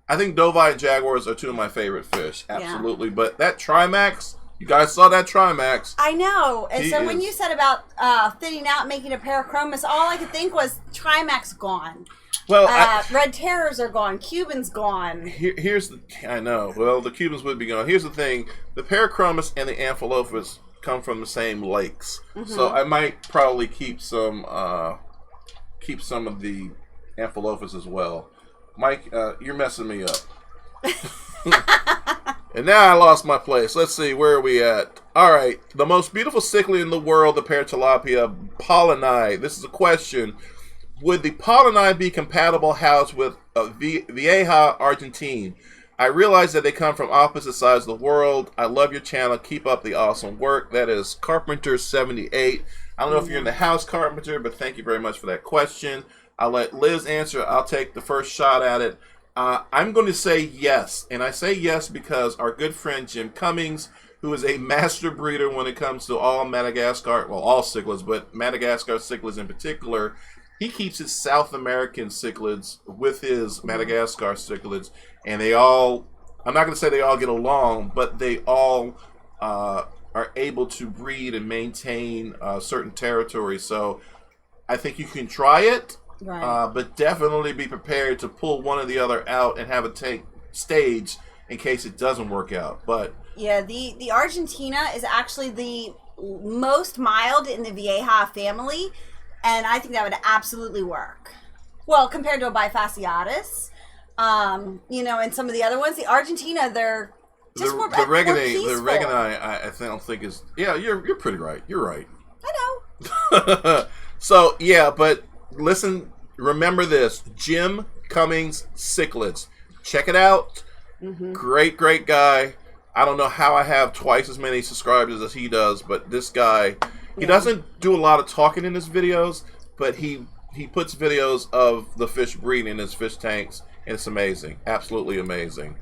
A: I think Dovi and Jaguars are 2 of my favorite fish. Absolutely. Yeah. But that Timac, you guys saw that Timac.
B: I know. And so when you said about thinning out, making a Parachromis, all I could think was Timac's gone. Well, Red Terrors are gone. Cuban's gone.
A: I know. Well, the Cubans would be gone. Here's the thing. The Parachromis and the Amphilophus come from the same lakes, so I might probably keep some of the Amphilophus as well. Mike, you're messing me up. And now I lost my place. Let's see, where are we at? All right, the most beautiful cichlid in the world, the Paratilapia pollini. This is a question: would the pollini be compatible housed with a Vieja Argentine? I realize that they come from opposite sides of the world. I love your channel. Keep up the awesome work. That is Carpenter78. I don't know if you're in the house, Carpenter, but thank you very much for that question. I'll let Liz answer. I'll take the first shot at it. I'm going to say yes. And I say yes because our good friend Jim Cummings, who is a master breeder when it comes to all Madagascar, well, all cichlids, but Madagascar cichlids in particular, he keeps his South American cichlids with his Madagascar cichlids, and they all, I'm not going to say they all get along, but they all are able to breed and maintain certain territories. So I think you can try it, but definitely be prepared to pull one or the other out and have a stage in case it doesn't work out. But
B: yeah, the Argentina is actually the most mild in the Vieja family, and I think that would absolutely work. Well, compared to a Bifasciatus, and some of the other ones, the Argentina, they're just more peaceful.
A: The Regani, I don't think is. Yeah, you're pretty right. You're right.
B: I know.
A: So yeah, but listen, remember this: Jim Cummings Cichlids. Check it out. Great guy. I don't know how I have twice as many subscribers as he does, but this guy, he doesn't do a lot of talking in his videos, but he puts videos of the fish breeding in his fish tanks, and it's amazing. Absolutely amazing.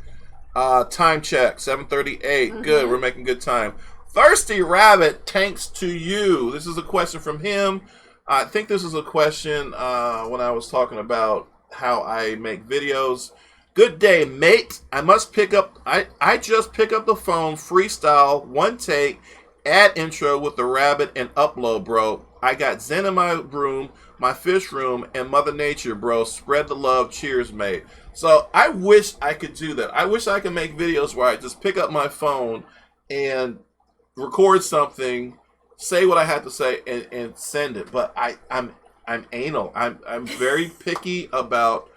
A: Time check, 7:38. Good, we're making good time. Thirsty Rabbit, thanks to you. This is a question from him. I think this is a question when I was talking about how I make videos. Good day, mate. I just pick up the phone, freestyle, one take, add intro with the rabbit and upload, bro. I got Zen in my room, my fish room, and Mother Nature, bro. Spread the love. Cheers, mate. So I wish I could do that. I wish I could make videos where I just pick up my phone and record something, say what I had to say, and send it. But I'm anal. I'm very picky about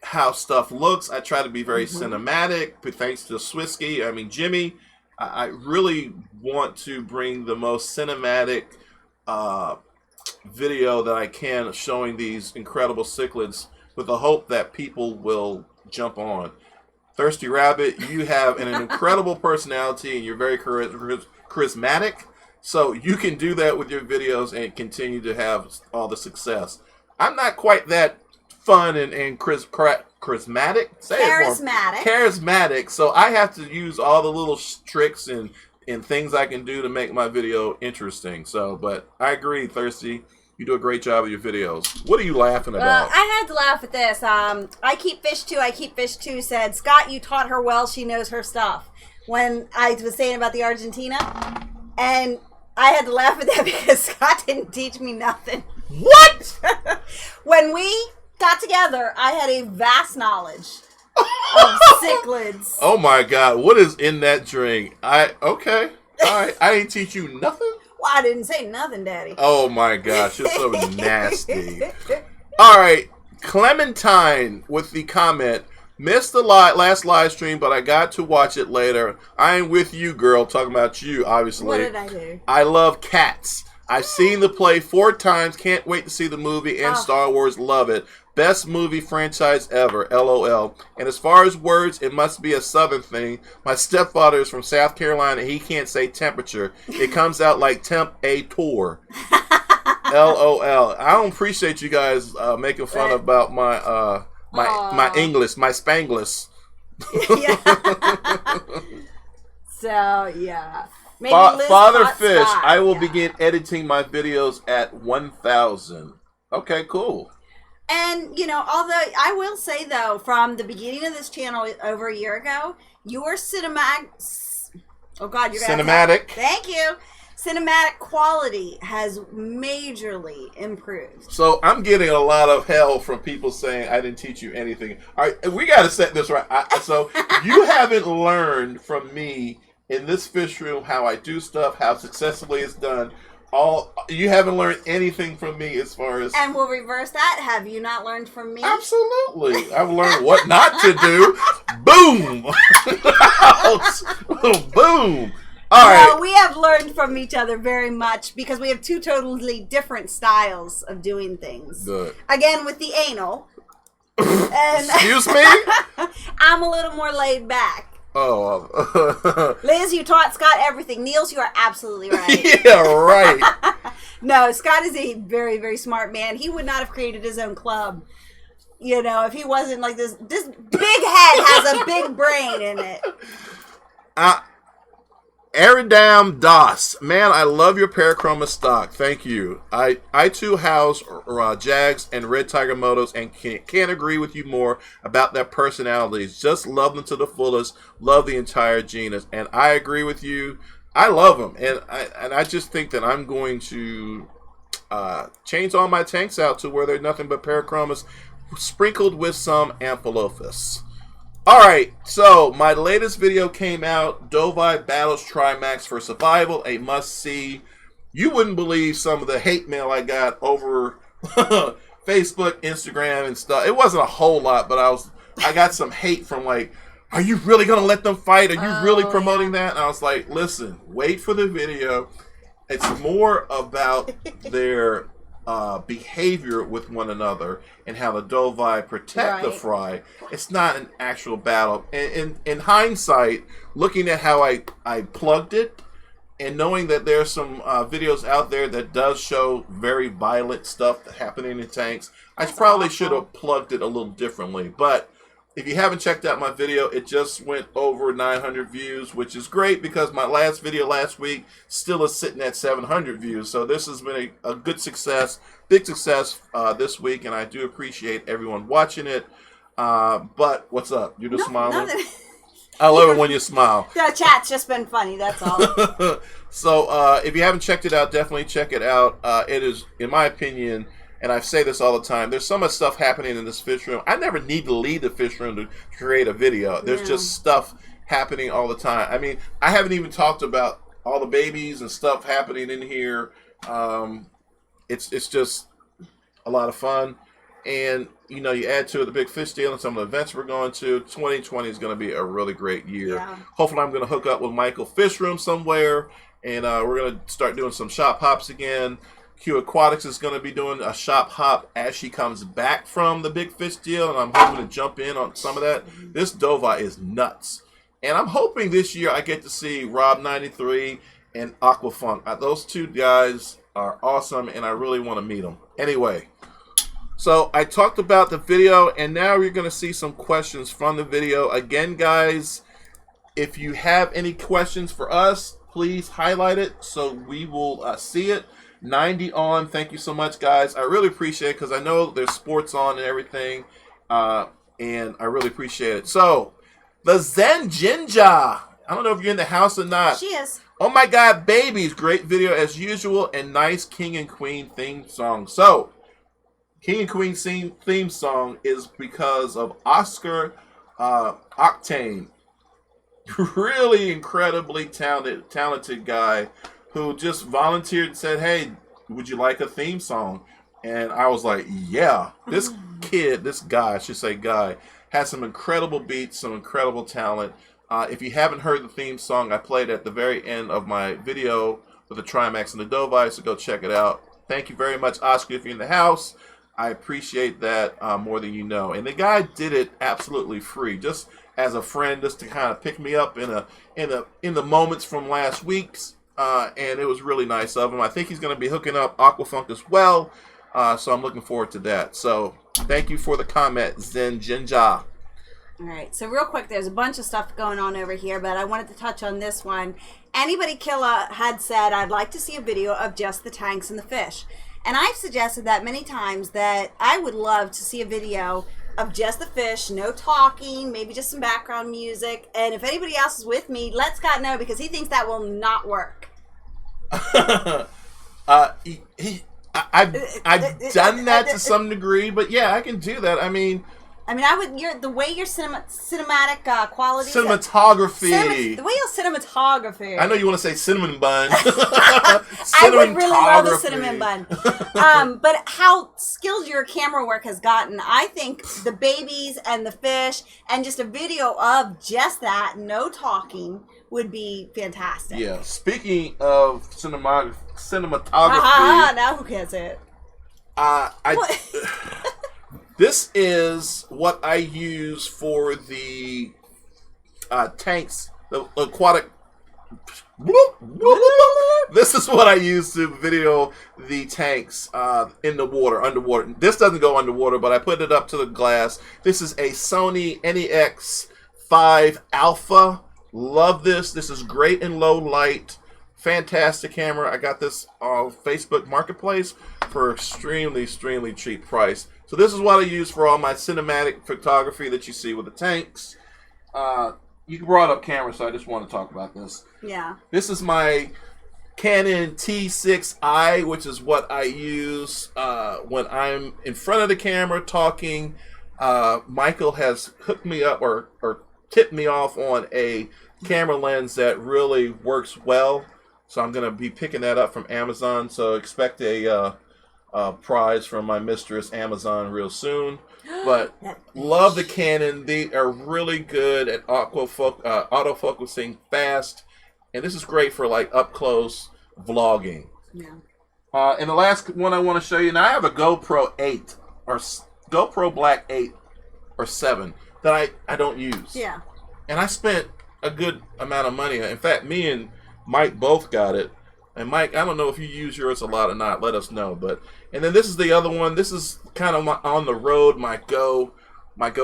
A: how stuff looks. I try to be very cinematic, but thanks to Jimmy. I really want to bring the most cinematic video that I can showing these incredible cichlids with the hope that people will jump on. Thirsty Rabbit, you have an incredible personality and you're very charismatic. So you can do that with your videos and continue to have all the success. I'm not quite that fun and charismatic. Charismatic. So I have to use all the little tricks and things I can do to make my video interesting. So, but I agree, Thirsty. You do a great job with your videos. What are you laughing about?
B: I had to laugh at this. I Keep Fish Too said, Scott, you taught her well. She knows her stuff. When I was saying about the Argentina. And I had to laugh at that because Scott didn't teach me nothing.
A: What?
B: When we got together, I had a vast knowledge of cichlids.
A: Oh my God. What is in that drink? Okay. All right. I didn't teach you nothing?
B: Well, I didn't say nothing, Daddy.
A: Oh my gosh, you're so nasty. All right, Clementine with the comment, missed the last live stream, but I got to watch it later. I am with you, girl, talking about you, obviously.
B: What did I do?
A: I love Cats. I've seen the play 4 times, can't wait to see the movie, and Star Wars, love it. Best movie franchise ever, LOL. And as far as words, it must be a southern thing. My stepfather is from South Carolina. He can't say temperature. It comes out like temp-a-tour. LOL. I don't appreciate you guys making fun about my English, my Spanglish.
B: So, yeah. Maybe
A: Father Fish, I will begin editing my videos at 1,000. Okay, cool.
B: And, although I will say, though, from the beginning of this channel over a year ago, your cinematic... Oh, God, you're going to...
A: Cinematic.
B: Thank you. Cinematic quality has majorly improved.
A: So I'm getting a lot of hell from people saying I didn't teach you anything. All right, we got to set this right. So you haven't learned from me in this fish room how I do stuff, how successfully it's done. You haven't learned anything from me as far as... And
B: we'll reverse that. Have you not learned from me?
A: Absolutely. I've learned what not to do. Boom. Boom. All right.
B: We have learned from each other very much because we have 2 totally different styles of doing things.
A: Good.
B: Again, with the anal. And
A: excuse me?
B: I'm a little more laid back.
A: Oh.
B: Liz, you taught Scott everything. Niels, you are absolutely right.
A: Yeah, right.
B: No, Scott is a very, very smart man. He would not have created his own club, if he wasn't like this. This big head has a big brain in it.
A: Aridam Das. Man, I love your Parachromis stock. Thank you. I too house Jags and Red Tiger Motos and can't agree with you more about their personalities. Just love them to the fullest. Love the entire genus. And I agree with you. I love them. And I just think that I'm going to change all my tanks out to where they're nothing but Parachromis sprinkled with some Amphilophus. Alright, so my latest video came out, Dovi Battles Timac for Survival, a must-see. You wouldn't believe some of the hate mail I got over Facebook, Instagram, and stuff. It wasn't a whole lot, but I got some hate from like, are you really going to let them fight? Are you really promoting that? And I was like, listen, wait for the video. It's more about their... behavior with one another and how the Dovi protect the fry. It's not an actual battle. In hindsight, looking at how I plugged it and knowing that there's some videos out there that does show very violent stuff happening in tanks, I probably should have plugged it a little differently. But if you haven't checked out my video, it just went over 900 views, which is great because my last video last week still is sitting at 700 views. So this has been a good success, big success this week, and I do appreciate everyone watching it. But what's up? You're just smiling? I love it when you smile.
B: The chat's just been funny, that's all.
A: So if you haven't checked it out, definitely check it out. It is, in my opinion... And I say this all the time. There's so much stuff happening in this fish room. I never need to leave the fish room to create a video. There's just stuff happening all the time. I mean, I haven't even talked about all the babies and stuff happening in here. It's just a lot of fun. And, you know, you add to it the big fish deal and some of the events we're going to. 2020 is going to be a really great year.
B: Yeah.
A: Hopefully I'm going to hook up with Michael Fish Room somewhere. And we're going to start doing some shop hops again. Q Aquatics is going to be doing a shop hop as she comes back from the big fish deal. And I'm hoping to jump in on some of that. This Dova is nuts. And I'm hoping this year I get to see Rob93 and Aquafunk. Those two guys are awesome, and I really want to meet them. Anyway, so I talked about the video, and now you're going to see some questions from the video. Again, guys, if you have any questions for us, please highlight it so we will see it. 90 on, thank you so much, guys. I really appreciate it because I know there's sports on and everything, and I really appreciate it. So, the Zen Jinja. I don't know if you're in the house or not.
B: She is.
A: Oh my God, babies. Great video as usual and nice King and Queen theme song. So, King and Queen theme song is because of Oscar Octane. Really incredibly talented guy who just volunteered and said, hey, would you like a theme song? And I was like, yeah. This kid, this guy, I should say guy, has some incredible beats, some incredible talent. If you haven't heard the theme song, I played at the very end of my video with the Timac and the Dovice, so go check it out. Thank you very much, Oscar, if you're in the house. I appreciate that more than you know. And the guy did it absolutely free, just as a friend, just to kind of pick me up in the moments from last week's. And it was really nice of him. I think he's going to be hooking up Aquafunk as well. So I'm looking forward to that. So thank you for the comment, Zen Jinja.
B: All right, so real quick, there's a bunch of stuff going on over here, but I wanted to touch on this one. Anybody Killa had said, I'd like to see a video of just the tanks and the fish. And I've suggested that many times that I would love to see a video of just the fish, no talking, maybe just some background music. And if anybody else is with me, let Scott know because he thinks that will not work.
A: I've done that to some degree, but yeah, I can do that. I mean,
B: I would. The way your cinematic quality,
A: cinematography,
B: the way your cinematography.
A: I know you want to say cinnamon bun.
B: I would really love a cinnamon bun. But how skilled your camera work has gotten, I think the babies and the fish and just a video of just that, no talking, would be fantastic.
A: Yeah. Speaking of cinematography.
B: Now who can't say it?
A: This is what I use for the tanks, the aquatic. This is what I use to video the tanks in the water, underwater. This doesn't go underwater, but I put it up to the glass. This is a Sony NEX5 Alpha. Love this. This is great in low light. Fantastic camera. I got this on Facebook Marketplace for extremely cheap price. So this is what I use for all my cinematic photography that you see with the tanks. You brought up camera, so I just want to talk about this.
B: Yeah.
A: This is my Canon T6i, which is what I use when I'm in front of the camera talking. Michael has hooked me up or tipped me off on a camera lens that really works well. So I'm going to be picking that up from Amazon. So expect a prize from my mistress Amazon real soon. But love the Canon. They are really good at autofocusing fast. And this is great for like up close vlogging.
B: Yeah.
A: And the last one I want to show you, now I have a GoPro 8 or GoPro Black 8 or 7 that I don't use.
B: Yeah.
A: And I spent a good amount of money. In fact, me and Mike both got it. And Mike, I don't know if you use yours a lot or not. Let us know. And then this is the other one. This is kind of on the road, my Go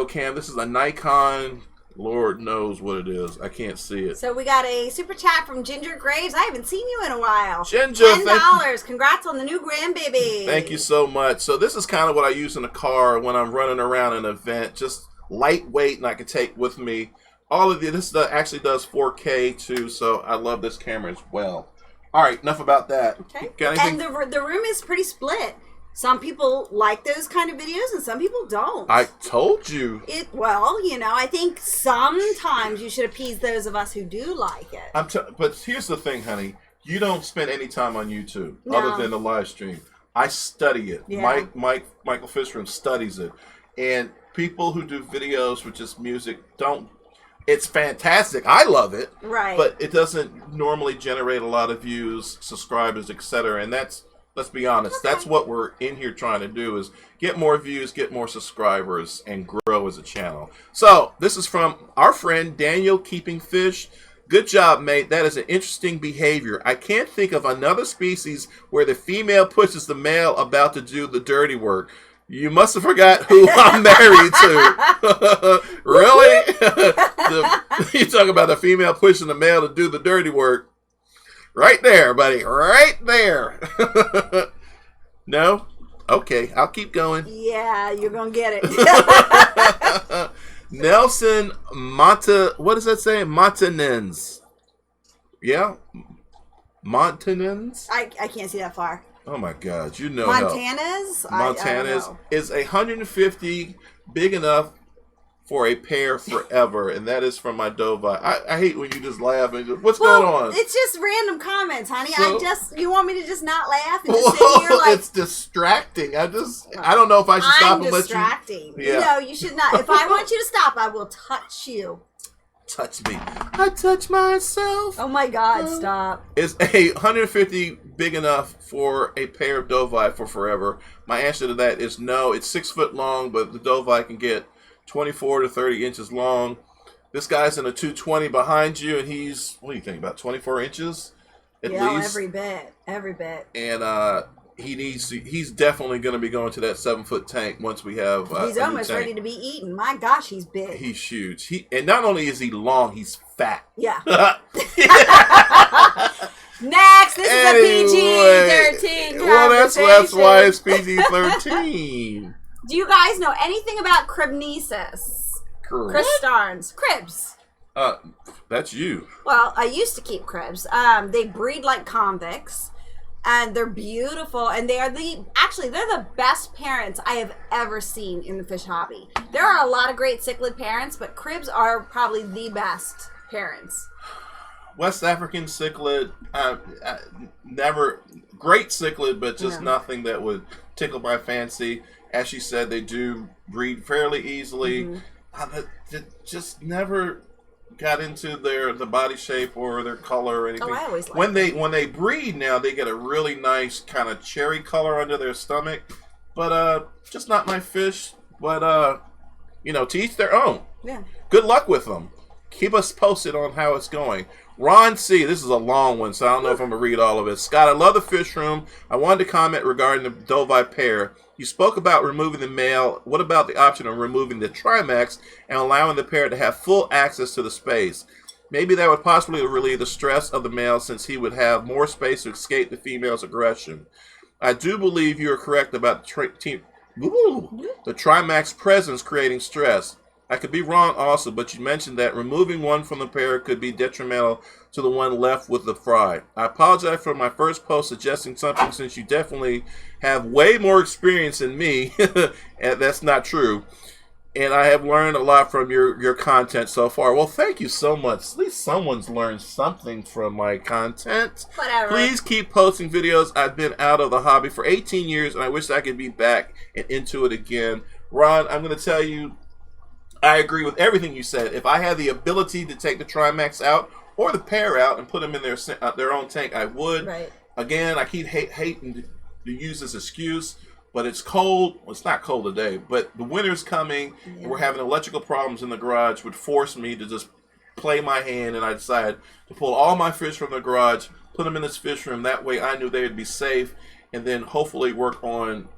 A: Cam. This is a Nikon. Lord knows what it is. I can't see it.
B: So we got a super chat from Ginger Graves. I haven't seen you in a while.
A: Ginger,
B: $10. Congrats on the new grandbaby.
A: Thank you so much. So this is kind of what I use in the car when I'm running around an event. Just lightweight, and I can take with me. All of this actually does 4K too, so I love this camera as well. All right, enough about that.
B: Okay. And the room is pretty split. Some people like those kind of videos, and some people don't.
A: I told you.
B: Well, I think sometimes you should appease those of us who do like it.
A: But here's the thing, honey. You don't spend any time on YouTube other than the live stream. I study it.
B: Yeah.
A: Michael Fishroom studies it. And people who do videos with just music don't. It's fantastic. I love it.
B: Right.
A: But it doesn't normally generate a lot of views, subscribers, etc. And that's, let's be honest, that's what we're in here trying to do, is get more views, get more subscribers, and grow as a channel. So this is from our friend Daniel Keeping Fish. Good job, mate. That is an interesting behavior. I can't think of another species where the female pushes the male about to do the dirty work. You must have forgot who I'm married to. Really? You talk about the female pushing the male to do the dirty work. Right there, buddy. Right there. No? Okay, I'll keep going.
B: Yeah, you're going to get it.
A: Nelson what does that say? Montanens. Yeah? Montanens?
B: I can't see that far.
A: Oh my God, you know
B: Montana's?
A: Montana's is 150 big enough for a pair forever, and that is from my Dovai. I hate when you just laugh and just, what's going on?
B: It's just random comments, honey. You want me to just not laugh and just sit here like...
A: It's distracting. I don't know if I should stop and let you...
B: I'm distracting.
A: Yeah.
B: No, you should not. If I want you to stop, I will touch you.
A: Touch me. I touch myself.
B: Oh my God, stop.
A: Is a 150 big enough for a pair of Dovai for forever? My answer to that is no. It's 6 foot long, but the Dovai can get 24 to 30 inches long. This guy's in a 220 behind you, and he's, what do you think, about 24 inches at least?
B: Every bit.
A: And he's definitely going to be going to that 7 foot tank once we have.
B: He's almost ready to be eaten. My gosh, he's big.
A: He's huge. And not only is he long, he's fat.
B: Yeah. Next, this is a PG-13
A: Well, that's why it's PG-13.
B: Do you guys know anything about cribnesis? Chris Starnes. Cribs.
A: That's you.
B: Well, I used to keep cribs. They breed like convicts, and they're beautiful, and they're the best parents I have ever seen in the fish hobby. There are a lot of great cichlid parents, but cribs are probably the best parents.
A: West African cichlid, never great cichlid, but just nothing that would tickle my fancy. As she said, they do breed fairly easily. Just never got into the body shape or their color or anything.
B: Oh, I always like
A: when they breed now, they get a really nice kind of cherry color under their stomach. But just not my fish. But to each their own.
B: Yeah.
A: Good luck with them. Keep us posted on how it's going. Ron C. This is a long one, so I don't know if I'm going to read all of it. Scott, I love the fish room. I wanted to comment regarding the Dovai pair. You spoke about removing the male. What about the option of removing the Timac and allowing the pair to have full access to the space? Maybe that would possibly relieve the stress of the male, since he would have more space to escape the female's aggression. I do believe you are correct about the Timac presence creating stress. I could be wrong also, but you mentioned that removing one from the pair could be detrimental to the one left with the fry. I apologize for my first post suggesting something, since you definitely have way more experience than me. And that's not true. And I have learned a lot from your content so far. Well, thank you so much. At least someone's learned something from my content.
B: Whatever.
A: Please keep posting videos. I've been out of the hobby for 18 years, and I wish I could be back and into it again. Ron, I'm going to tell you, I agree with everything you said. If I had the ability to take the Timac out or the pair out and put them in their own tank, I would.
B: Right.
A: Again, I keep hating to use this excuse, but it's cold. Well, it's not cold today, but the winter's coming, and we're having electrical problems in the garage, would force me to just play my hand, and I decided to pull all my fish from the garage, put them in this fish room. That way I knew they would be safe, and then hopefully work on...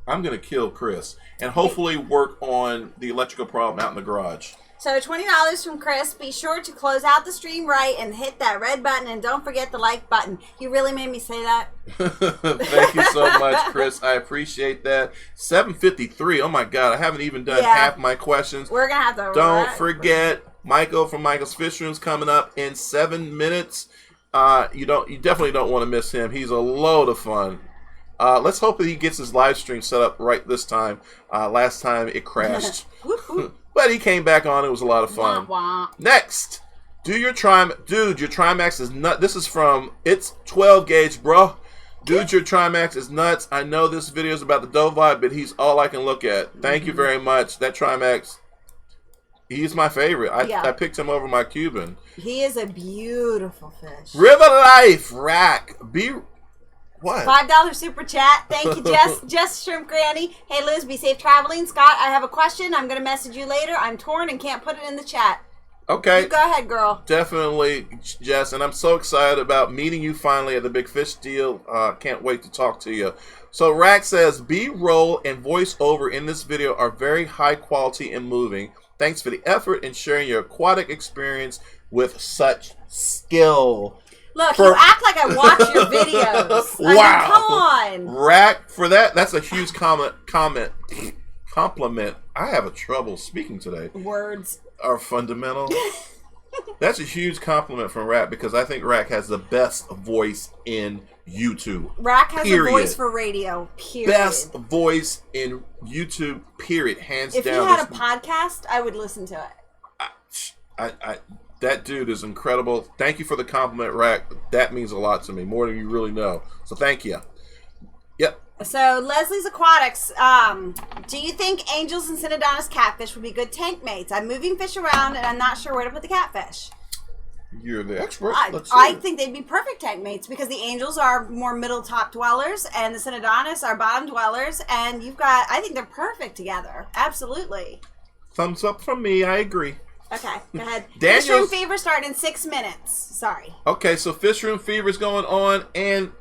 A: I'm going to kill Chris. And hopefully work on the electrical problem out in the garage.
B: So $20 from Chris. Be sure to close out the stream right and hit that red button. And don't forget the like button. You really made me say that.
A: Thank you so much, Chris. I appreciate that. 7:53. Oh, my God. I haven't even done half my questions.
B: We're going to have to...
A: Don't forget, Michael from Michael's Fish Room's coming up in 7 minutes. You definitely don't want to miss him. He's a load of fun. Let's hope that he gets his live stream set up right this time. Last time it crashed. But he came back on. It was a lot of fun.
B: Wah, wah.
A: Next, your Timac is not. This is from It's 12 gauge, bro. Dude, your Timac is nuts. I know this video is about the doe vibe, but he's all I can look at. Thank you very much. That Timac, he's my favorite. I picked him over my Cuban.
B: He is a beautiful fish.
A: River Life, Rack. What?
B: $5 super chat. Thank you, Jess Shrimp Granny. Hey, Liz, be safe traveling. Scott, I have a question. I'm going to message you later. I'm torn and can't put it in the chat.
A: Okay.
B: You go ahead, girl.
A: Definitely, Jess. And I'm so excited about meeting you finally at the Big Fish deal. Can't wait to talk to you. So, Rack says, B-roll and voiceover in this video are very high quality and moving. Thanks for the effort and sharing your aquatic experience with such skill.
B: Look, you act like I watch your videos.
A: Wow.
B: I mean, come on.
A: Rack, for that, that's a huge compliment. I have a trouble speaking today.
B: Words
A: are fundamental. That's a huge compliment from Rack because I think Rack has the best voice in YouTube.
B: Rack has a voice for radio, period.
A: Best voice in YouTube, period. Hands down.
B: If you had a podcast, I would listen to it.
A: That dude is incredible. Thank you for the compliment, Rack. That means a lot to me, more than you really know. So thank you. Yep.
B: So Leslie's Aquatics, do you think angels and Synodontis catfish would be good tank mates? I'm moving fish around and I'm not sure where to put the catfish.
A: You're the expert.
B: I think they'd be perfect tank mates because the angels are more middle top dwellers and the Synodontis are bottom dwellers, and I think they're perfect together. Absolutely.
A: Thumbs up from me. I agree.
B: Okay, go ahead. Fish Room Fever starting in 6 minutes. Sorry.
A: Okay, so Fish Room Fever is going on, and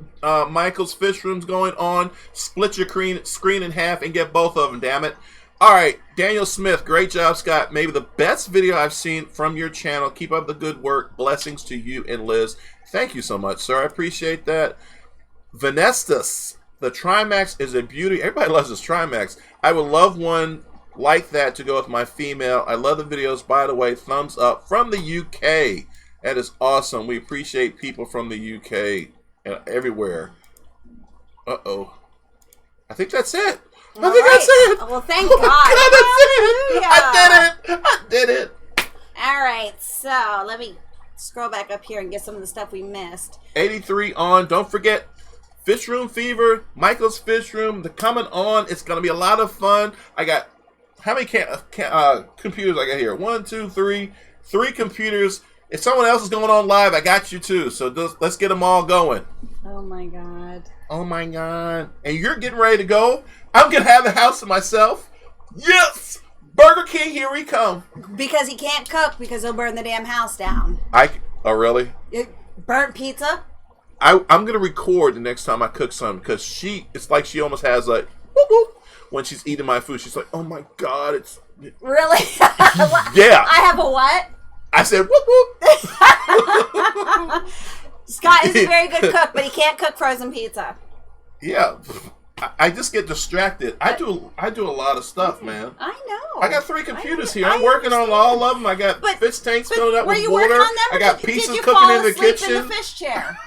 A: Michael's Fish Room's going on. Split your screen in half and get both of them, damn it. All right, Daniel Smith, great job, Scott. Maybe the best video I've seen from your channel. Keep up the good work. Blessings to you and Liz. Thank you so much, sir. I appreciate that. Venestus, the Timac is a beauty. Everybody loves this Timac. I would love one like that to go with my female. I love the videos, by the way. Thumbs up from the UK. That is awesome. We appreciate people from the UK everywhere. Uh-oh. I think that's it. I think that's it.
B: Well, thank God.
A: I did it.
B: All right, so let me scroll back up here and get some of the stuff we missed.
A: 83 on. Don't forget Fish Room Fever, Michael's Fish Room. They're coming on. It's going to be a lot of fun. I got, how many computers I got here? 1, 2, 3. 3 computers. If someone else is going on live, I got you too. So let's get them all going.
B: Oh my God.
A: Oh my God. And you're getting ready to go? I'm going to have the house to myself. Yes! Burger King, here we come.
B: Because he can't cook because he'll burn the damn house down.
A: Oh, really?
B: Burnt pizza?
A: I'm going to record the next time I cook something because it's like she almost has like, whoop, whoop, when she's eating my food. She's like, oh my God, it's...
B: Really?
A: Yeah.
B: I have a what?
A: I said, whoop, whoop.
B: Scott is a very good cook, but he can't cook frozen pizza.
A: Yeah. I just get distracted. I do a lot of stuff, man.
B: I know.
A: I got 3 computers here. I'm working on all of them. I got fish tanks filling up with water.
B: Were you working on them?
A: I got pizzas cooking in the kitchen.
B: In the fish chair?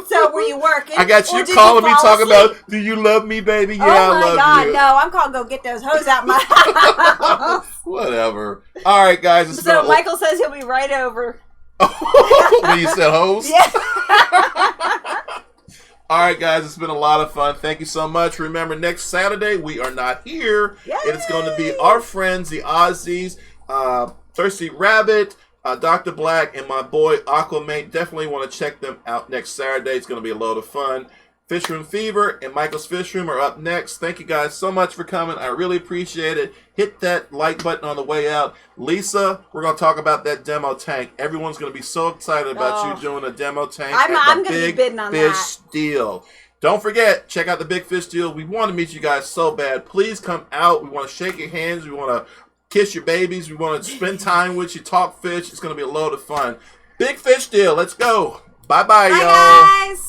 B: So were you working?
A: I got you calling me talking about, do you love me, baby? Yeah, I love you. Oh my God,
B: no. I'm calling go get those hoes out my house.
A: Whatever. All right, guys.
B: So Michael says he'll be right over.
A: When you said hoes?
B: Yeah.
A: All right, guys, it's been a lot of fun. Thank you so much. Remember, next Saturday, we are not here.
B: Yay!
A: It's going to be our friends, the Aussies, Thirsty Rabbit, Dr. Black, and my boy, Aquamate. Definitely want to check them out next Saturday. It's going to be a load of fun. Fish Room Fever and Michael's Fish Room are up next. Thank you guys so much for coming. I really appreciate it. Hit that like button on the way out. Lisa, we're going to talk about that demo tank. Everyone's going to be so excited about you doing a demo tank
B: I'm going to be bidding on
A: Big Fish deal. Don't forget, check out the Big Fish deal. We want to meet you guys so bad. Please come out. We want to shake your hands. We want to kiss your babies. We want to spend time with you, talk fish. It's going to be a load of fun. Big Fish deal. Let's go. Bye-bye, y'all.
B: Bye, guys.